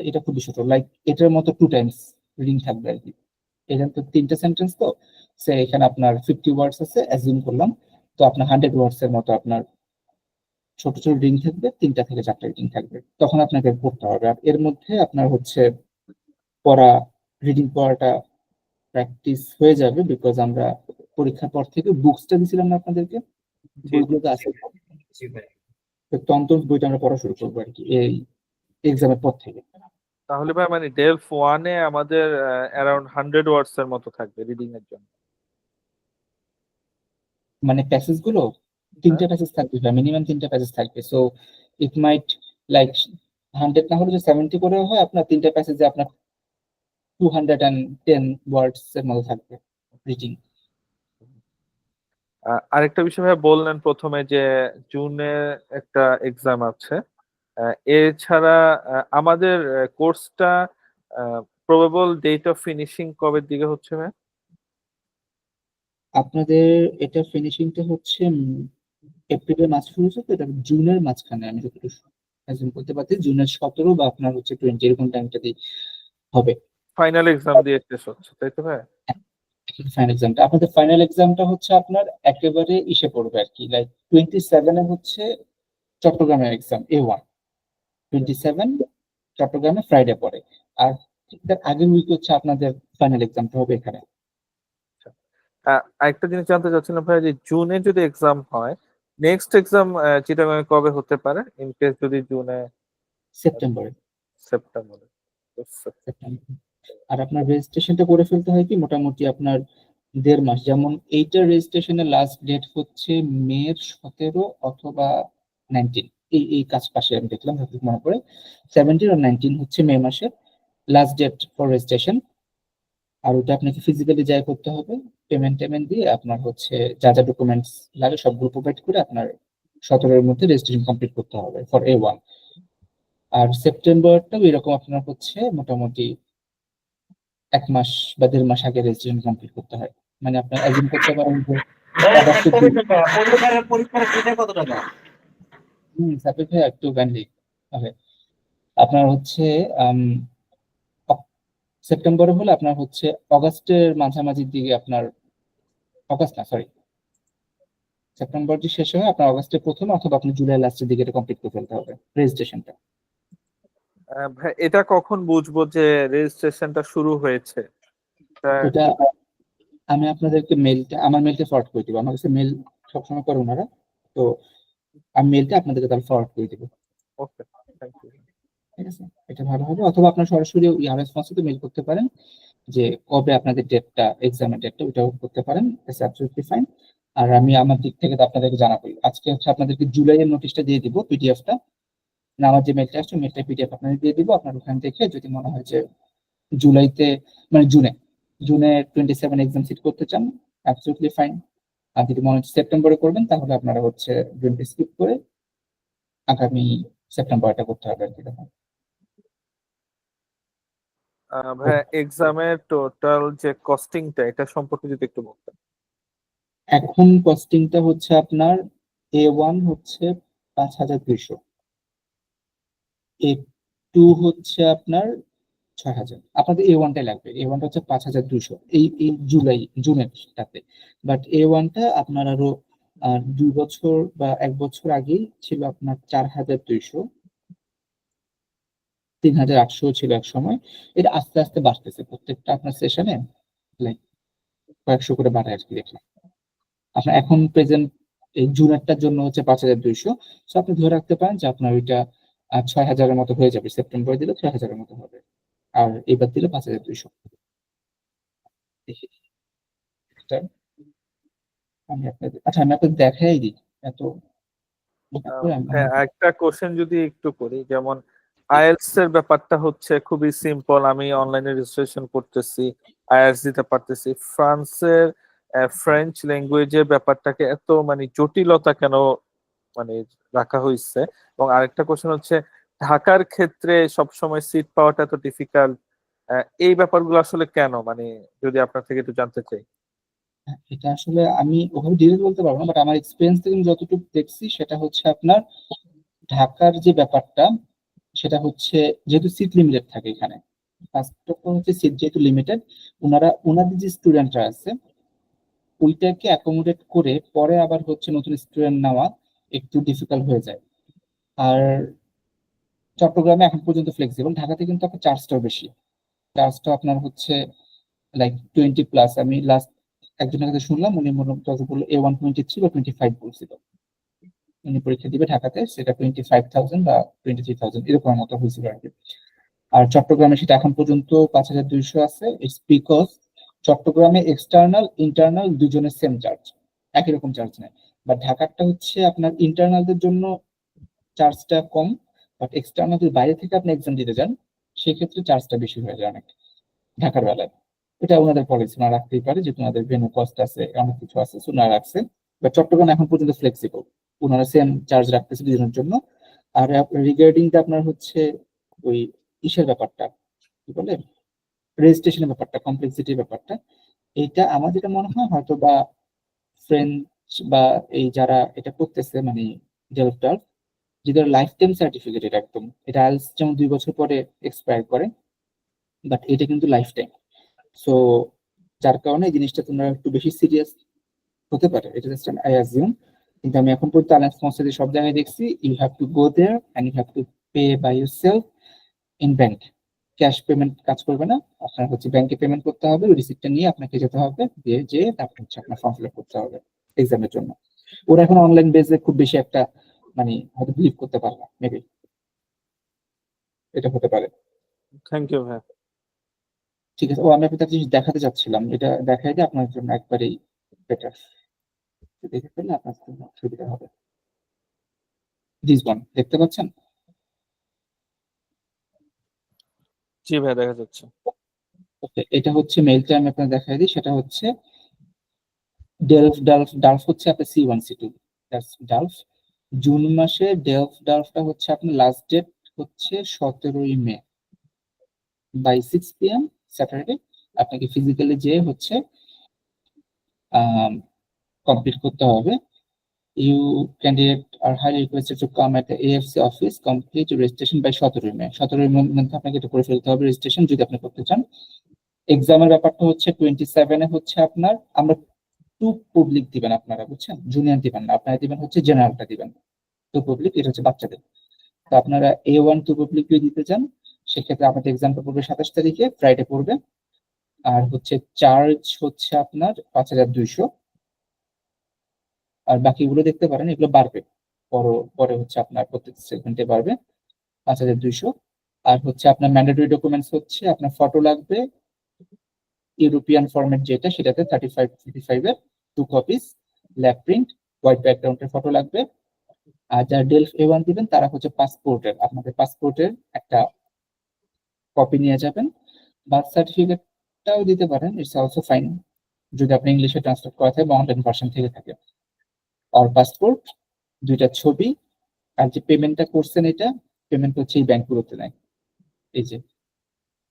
এটা খুবই ছোট, লাইক এটার মতো 2 টাইমস রিডিং থাকবে আর কি। এখানে তো 3টা সেন্টেন্স, তো সে এখানে আপনার 50 ওয়ার্ডস আছে অ্যাজিউম করলাম, তো আপনার 100 ওয়ার্ডস এর মতো আপনার ছোট ছোট রিডিং থাকবে, 3টা থেকে 4টা রিডিং থাকবে, তখন আপনাকে পড়তে হবে। আর এর মধ্যে আপনার হচ্ছে পড়া, রিডিং পড়াটা প্র্যাকটিস হয়ে যাবে, বিকজ আমরা পরীক্ষার পর থেকে বুকসটা দিছিলাম না আপনাদেরকে, জি বইগুলো তো আছে, জি ভাই। তো তন্ত্র বইটা আমরা পড়া শুরু করবো আর কি এই এক্সামের পর থেকে। তাহলে ভাই মানে ডেলফ ওয়ানে আমাদের অ্যারাউন্ড 100 ওয়ার্ডস এর মতো থাকবে রিডিং এর জন্য। মানে প্যাসেজ গুলো হ্যাঁ, 3টা প্যাসেজ থাকবে, মিনিমাম 3টা প্যাসেজ থাকবে। সো ইট মাইট লাইক 100 না হলে যে 70 করে হয়, আপনার 3টা প্যাসেজে আপনার 210 ওয়ার্ডস এর মতো থাকবে রিডিং। আরেকটা বিষয় ভাই বললেন প্রথমে যে জুনে একটা এক্সাম আছে। এছাড়া আমাদের কোর্সটা প্রবাবল ডেট অফ ফিনিশিং কবে দিকে হচ্ছে ভাই? আপনাদের এটা ফিনিশিংটা হচ্ছে এপ্রিলের মাঝ শুরু হচ্ছে, তো এটা জুনের মাঝখানে আমি যতটুকু অ্যাজিউম করতে পারছি জুনের 17 বা আপনার হচ্ছে 20 এরকম টাইমটাতেই হবে ফাইনাল এক্সাম দিয়ে শেষ হচ্ছে তাই তো ভাই? ফাইনাল এক্সামটা। আপনাদের ফাইনাল এক্সামটা হচ্ছে আপনার একেবারে ইসে পড়বে আর কি, লাইক 27 হচ্ছে চট্টগ্রামের এক্সাম A1, 27 চট্টগ্রামে ফ্রাইডে পড়ে। আর ঠিক তার আগের উইক হচ্ছে আপনাদের ফাইনাল এক্সামটা হবে এখানে আরেকটা জিনিস জানতে চাচ্ছিলাম ভাই যে জুনে যদি এক্সাম হয়, নেক্সট এক্সাম চিটাগাং কবে হতে পারে ইন কেস যদি জুনে সেপ্টেম্বরে। সেপ্টেম্বরে? আর আপনার রেজিস্ট্রেশনটা করে ফেলতে হয় কি মোটামুটি আপনার 1.5 মাস, যেমন এইটার রেজিস্ট্রেশনের লাস্ট ডেট হচ্ছে মে 17 অথবা 19, এই এই কাজ পাশে আমি দেখলাম যতটুকু মনে পড়ে 17 আর 19 হচ্ছে মে মাসের লাস্ট ডেট ফর রেজিস্ট্রেশন। আর ওটা আপনাকে ফিজিক্যালি যাই করতে হবে, পেমেন্ট দিয়ে আপনার হচ্ছে যা যা ডকুমেন্টস লাগে সবগুলো প্রোভাইড করে আপনার 17-এর মধ্যে রেজিস্ট্রেশন কমপ্লিট করতে হবে ফর A1। আর সেপ্টেম্বরটাও এরকম আপনার হচ্ছে মোটামুটি 1 মাস বা 1.5 মাস আগে রেজিস্ট্রেশন কমপ্লিট করতে হয়। মানে আপনার অ্যাজিউম করতে পারেন যে অগাস্টের পরীক্ষার ফিটা কত টাকা? সাবির ভাই একটু কাইন্ডলি ওকে। আপনার হচ্ছে আম, সেপ্টেম্বরে হলে আপনার হচ্ছে অগাস্টের মাঝামাঝির দিকে আপনার, অগাস্ট না সরি, সেপ্টেম্বর যে শেষে হয় আপনার অগাস্টের প্রথম অথবা আপনি জুলাই লাস্টের দিকে এটা কমপ্লিট করে ফেলতে হবে রেজিস্ট্রেশনটা। ভাই এটা কখন বুঝবো যে রেজিস্ট্রেশনটা শুরু হয়েছে? তা- ওটা আমি আপনাদেরকে মেলটা, আমার মেলটা ফরওয়ার্ড করে দিব, আমার কাছে মেল সবসময় করে ওনারা, তো আমি মেলটা আপনাদেরকে তাহলে ফরওয়ার্ড করে দিব। ওকে, থ্যাংক ইউ। ঠিক আছে, এটা ভালো হবে। অথবা আপনার সরাসরি রেসপন্সে মেল করতে পারেন যে কবে আপনাদের ডেটটা, এক্সামের ডেটটা, ওটাও করতে পারেন, ইটস অ্যাবসলিউটলি ফাইন। আর আমি আমার দিক থেকে তো আপনাদেরকে জানাবো, আজকে হচ্ছে আপনাদেরকে জুলাইয়ের নোটিশটা দিয়ে দিব পিডিএফটা, না আমার যে মেলটা আসছে মেলটা পিডিএফ আপনাদের দিয়ে দিব। আপনার ওখান থেকে যদি মনে হয় যে জুলাইতে মানে জুনে 27 এক্সাম সিট করতে চান, অ্যাবসলিউটলি ফাইন। আর যদি মনে হচ্ছে সেপ্টেম্বরে করবেন তাহলে আপনারা হচ্ছে জুনটা স্কিপ করে আগামী সেপ্টেম্বরটা করতে হবে আর কি তখন। ভাই এক্সামের টোটাল যে কস্টিংটা এটা সম্পর্কে যদি একটু বলতেন। এখন কস্টিংটা হচ্ছে আপনার A1 হচ্ছে 5,200, A2 হচ্ছে আপনার 6,000। আপনাদের A1টাই লাগবে, A1টা হচ্ছে 5,200 এই জুনের টাতে। বাট A1টা আপনার আরো 2 বছর বা 1 বছর আগেই ছিল আপনার 4,200, 3,800 ছিল এক সময়। এটা আস্তে আস্তে বাড়তেছে প্রত্যেকটা আপনার সেশনে, লাইক কয়েকশো করে বাড়ে আর কি দেখলাম। আপনার এখন প্রেজেন্ট এই জুনেরটার জন্য হচ্ছে 5,200। সো আপনি ধরে রাখতে পারেন যে আপনার ওইটা 6,000-এর মতো হয়ে যাবে, সেপ্টেম্বরে দিলে 6,000-এর মতো হবে, আর এবার দিলে 5,200। দেখি এটা আমি আপনাদের দেখাই দিই এত হ্যাঁ, একটা কোশ্চেন যদি একটু করি, যেমন আইএলটিএস এর ব্যাপারটা হচ্ছে খুবই সিম্পল, আমি অনলাইনে রেজিস্ট্রেশন করতেছি, আইএলটিএস দিতে পারতেছি। ফ্রান্সের ফ্রেঞ্চ ল্যাঙ্গুয়েজের ব্যাপারটাকে এত মানে জটিলতা কেন মানে রাখা হয়েছে? এবং আরেকটা কোশ্চেন হচ্ছে ঢাকার ক্ষেত্রে সবসময় সিট পাওয়াটা এত ডিফিকাল্ট, এই ব্যাপারগুলো আসলে কেন, মানে যদি আপনার থেকে একটু জানতে চাই। এটা আসলে আমি ওভাবে ডিটেল বলতে পারবো না, বাট আমার এক্সপিরিয়েন্স থেকে আমি যতটুকু দেখছি সেটা হচ্ছে আপনার ঢাকার যে ব্যাপারটা সেটা হচ্ছে যেহেতু সিট লিমিটেড থাকে এখানে, ফার্স্ট অফ অল হচ্ছে সিট যেহেতু লিমিটেড, ওনাদের যে স্টুডেন্টরা আছে ওইটাকে অ্যাকোমোডেট করে পরে আবার হচ্ছে নতুন স্টুডেন্ট নেওয়া একটু ডিফিকাল্ট হয়ে যায়। আর চট্টগ্রামে এখন পর্যন্ত ফ্লেক্সিবল, ঢাকাতে কিন্তু আপনার চার্জটাও বেশি, চার্জটা আপনার হচ্ছে লাইক 20+। আমি লাস্ট একজনের কাছে শুনলাম উনি মনে বললো A1 23 বা 25 বলছিল। উনি পরীক্ষা দিবে ঢাকাতে, সেটা 25,000 বা 23,000 এরকম মতো হয়েছিল আর কি। আর চট্টগ্রামে সেটা এখন পর্যন্ত 5,200 আছে। ইটস বিকজ চট্টগ্রামে এক্সটার্নাল ইন্টারনাল দুজনের সেম চার্জ, একই রকম চার্জ নেয়। বাট ঢাকারটা হচ্ছে আপনার ইন্টারনালদের জন্য চার্জটা কম, বাট এক্সটার্নাল যদি বাইরে থেকে আপনি এক্সাম দিতে যান সেক্ষেত্রে চার্জটা বেশি হয়ে যায় অনেক ঢাকার বেলায়। এটা ওনাদের পলিসি, ওনারা রাখতেই পারে, যেহেতু ওনাদের ভেন্যু কস্ট আছে, অনেক কিছু আছে, so ওনারা রাখছে। বাট চট্টগ্রাম এখন পর্যন্ত ফ্লেক্সিবল, ওনারা সেম চার্জ রাখতেছে দুজনের জন্য। আর রিগার্ডিং আপনার হচ্ছে ওই ইসের ব্যাপারটা, কি বলে, রেজিস্ট্রেশনের ব্যাপারটা, কমপ্লেক্সিটির ব্যাপারটা, এইটা আমার যেটা মনে হয় হয়তো বা ফ্রেঞ্চ বা এই যারা এটা করতেছে মানে ডেভেলপার, যেটা লাইফ টাইম সার্টিফিকেট, এটা একদম, এটা আইএলটিএস যেমন 2 বছর পরে এক্সপায়ার করে, বাট এটা কিন্তু লাইফ টাইম। সো যার কারণে এই জিনিসটা তোমরা একটু বেশি সিরিয়াস হতে পারে, এটা জাস্ট আই অ্যাজিউম। কিন্তু আমি এখন পর্যন্ত আলায়েন্স কাউন্সিলে সব জায়গায় দেখছি you have to go there and you have to pay by yourself in bank. Cash payment কাজ করবে না, আপনার হচ্ছে ব্যাংকে পেমেন্ট করতে হবে, ওই রিসিপ্টটা নিয়ে আপনাকে যেতে হবে, দিয়ে যে তারপর হচ্ছে আপনার ফর্ম ফিল আপ করতে হবে এক্সামের জন্য। ওরা এখন অনলাইন বেসে খুব বেশি একটা মানে হয়তো বিলিভ করতে পারে না, মেবি এটা হতে পারে। থ্যাংক ইউ ভাইয়া। ঠিক আছে, ও আমি আপনাকে একটা জিনিস দেখাতে চাচ্ছিলাম, এটা দেখাই দিয়ে আপনার জন্য একবারেই বেটার, দেখে ফেললে আপনার জন্য সুবিধা হবে। দিস ওয়ান দেখতে পাচ্ছেন? জি ভাইয়া, দেখা যাচ্ছে। ওকে, এটা হচ্ছে মেইলটা আমি আপনাকে দেখাই দিই, সেটা হচ্ছে ডালফ হচ্ছে আপনার C1 C2, ডালফ। জুন মাসে ডালফটা হচ্ছে আপনার লাস্ট ডেট হচ্ছে 17ই মে বাই 6 PM স্যাটারডে। আপনাকে ফিজিক্যালি যে হচ্ছে কমপ্লিট করতে হবে। You candidate are highly requested to come at the AFC office complete registration by 17ই মে। 17ই মে মধ্যে আপনাকে এটা করে ফেলতে হবে রেজিস্ট্রেশন, যদি আপনি করতে চান। এক্সামের ব্যাপারটা হচ্ছে 27-এ হচ্ছে আপনার, আমরা টু পাবলিক দিবেন আপনারা, বুঝছেন, জুনিয়র দিবেন না, আপনারা দিবেন হচ্ছে জেনারেলটা দিবেন, টু পাবলিক, এটা হচ্ছে বাচ্চাদের। তো আপনারা A1 টু পাবলিক যদি দিতে চান সেক্ষেত্রে আমাদের এক্সামটা পড়বে 27 তারিখে, ফ্রাইডে পড়বে। আর হচ্ছে চার্জ হচ্ছে আপনার 5,200। আর বাকিগুলো দেখতে পারেন, এগুলো বাড়বে পরে, পরে হচ্ছে আপনার প্রত্যেক সেগমেন্টে বাড়বে 5,200। আর হচ্ছে আপনার ম্যান্ডেটরি ডকুমেন্টস হচ্ছে আপনার ফটো লাগবে ইউরোপিয়ান ফরম্যাট যেটা, সেটাতে 35 এর 2 কপিস, ল্যাব প্রিন্ট, হোয়াইট ব্যাকগ্রাউন্ডের ফটো লাগবে। আর যারা ডেলফ A1 দিবেন তারা হচ্ছে পাসপোর্টের, আপনাদের পাসপোর্টের একটা কপি নিয়ে যাবেন। বার্থ সার্টিফিকেটটাও দিতে পারেন, ইটস অলসো ফাইন, যদি আপনি ইংলিশে ট্রান্সলেট করা থাকে বা অনলাইন ভার্সন থেকে থাকে। আর পাসপোর্ট, 2টা ছবি। আর যে পেমেন্টটা করছেন, এটা পেমেন্ট হচ্ছে এই ব্যাংকগুলোতে নেয়, এই যে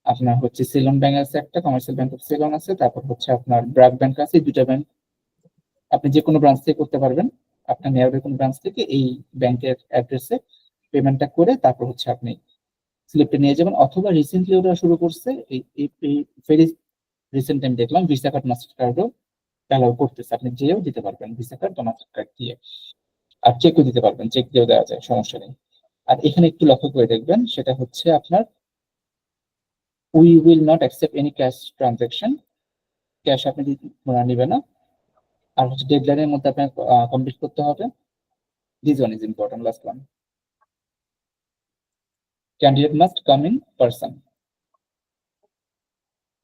আপনার হচ্ছে সিলন ব্যাংক আছে একটা, কমার্শিয়াল ব্যাংক অফ সিলন আছে, তারপর হচ্ছে আপনার ব্র্যাক ব্যাংক আছে, এই 2টা ব্যাংক আপনি যে কোনো ব্রাঞ্চ থেকে করতে পারবেন। আপনার নিয়ারবাই কোনো ব্রাঞ্চ থেকে এই ব্যাংকের অ্যাড্রেসে পেমেন্টটা করে তারপর হচ্ছে আপনি স্লিপটা নিয়ে যাবেন। অথবা রিসেন্টলি ওরা শুরু করছে এই ভেরি রিসেন্ট টাইম দেখলাম ভিসা কার্ড মাস্টার কার্ডও অ্যালাউ করতেছে, আপনি যেও দিতে পারবেন ভিসা কার্ড বা মাস্টার কার্ড দিয়ে। আর চেকও দিতে পারবেন, চেক দিয়েও দেওয়া যায়, সমস্যা নেই। আর এখানে একটু লক্ষ্য করে দেখবেন, সেটা হচ্ছে আপনার we will not accept any cash transaction, cash আপনি নেবে না। আর হচ্ছে ডেডলাইনের মধ্যে আপনাকে কমপ্লিট করতে হবে। This one is important, last one, candidate must come in person.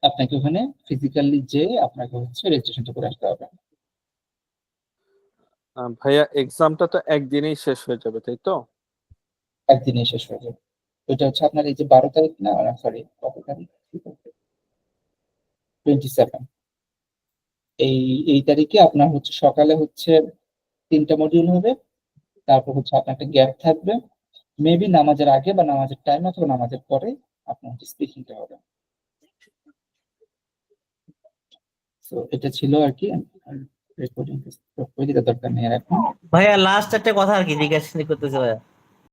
আপনাকে ওখানে ফিজিক্যালি যে আপনাকে হচ্ছে রেজিস্ট্রেশনটা করে আসতে হবে। ভাইয়া এক্সামটা তো একদিনেই শেষ হয়ে যাবে, তাই তো? একদিনে শেষ হয়ে যাবে। ওইটা হচ্ছে আপনার এই যে 12 তারিখ না, সরি কত তারিখ, 27, এই তারিখে আপনার হচ্ছে সকালে হচ্ছে 3টা মডিউল হবে, তারপর হচ্ছে আপনার একটা গ্যাপ থাকবে, মেবি নামাজের আগে বা নামাজের টাইম অথবা নামাজের পরে আপনার হচ্ছে স্পিকিংটা হবে। তো এটা ছিল আর কি, রেকর্ডিং দরকার নেই আর এখন। ভাইয়া লাস্ট একটা কথা আর কি জিজ্ঞাসা করতেছে ভাইয়া।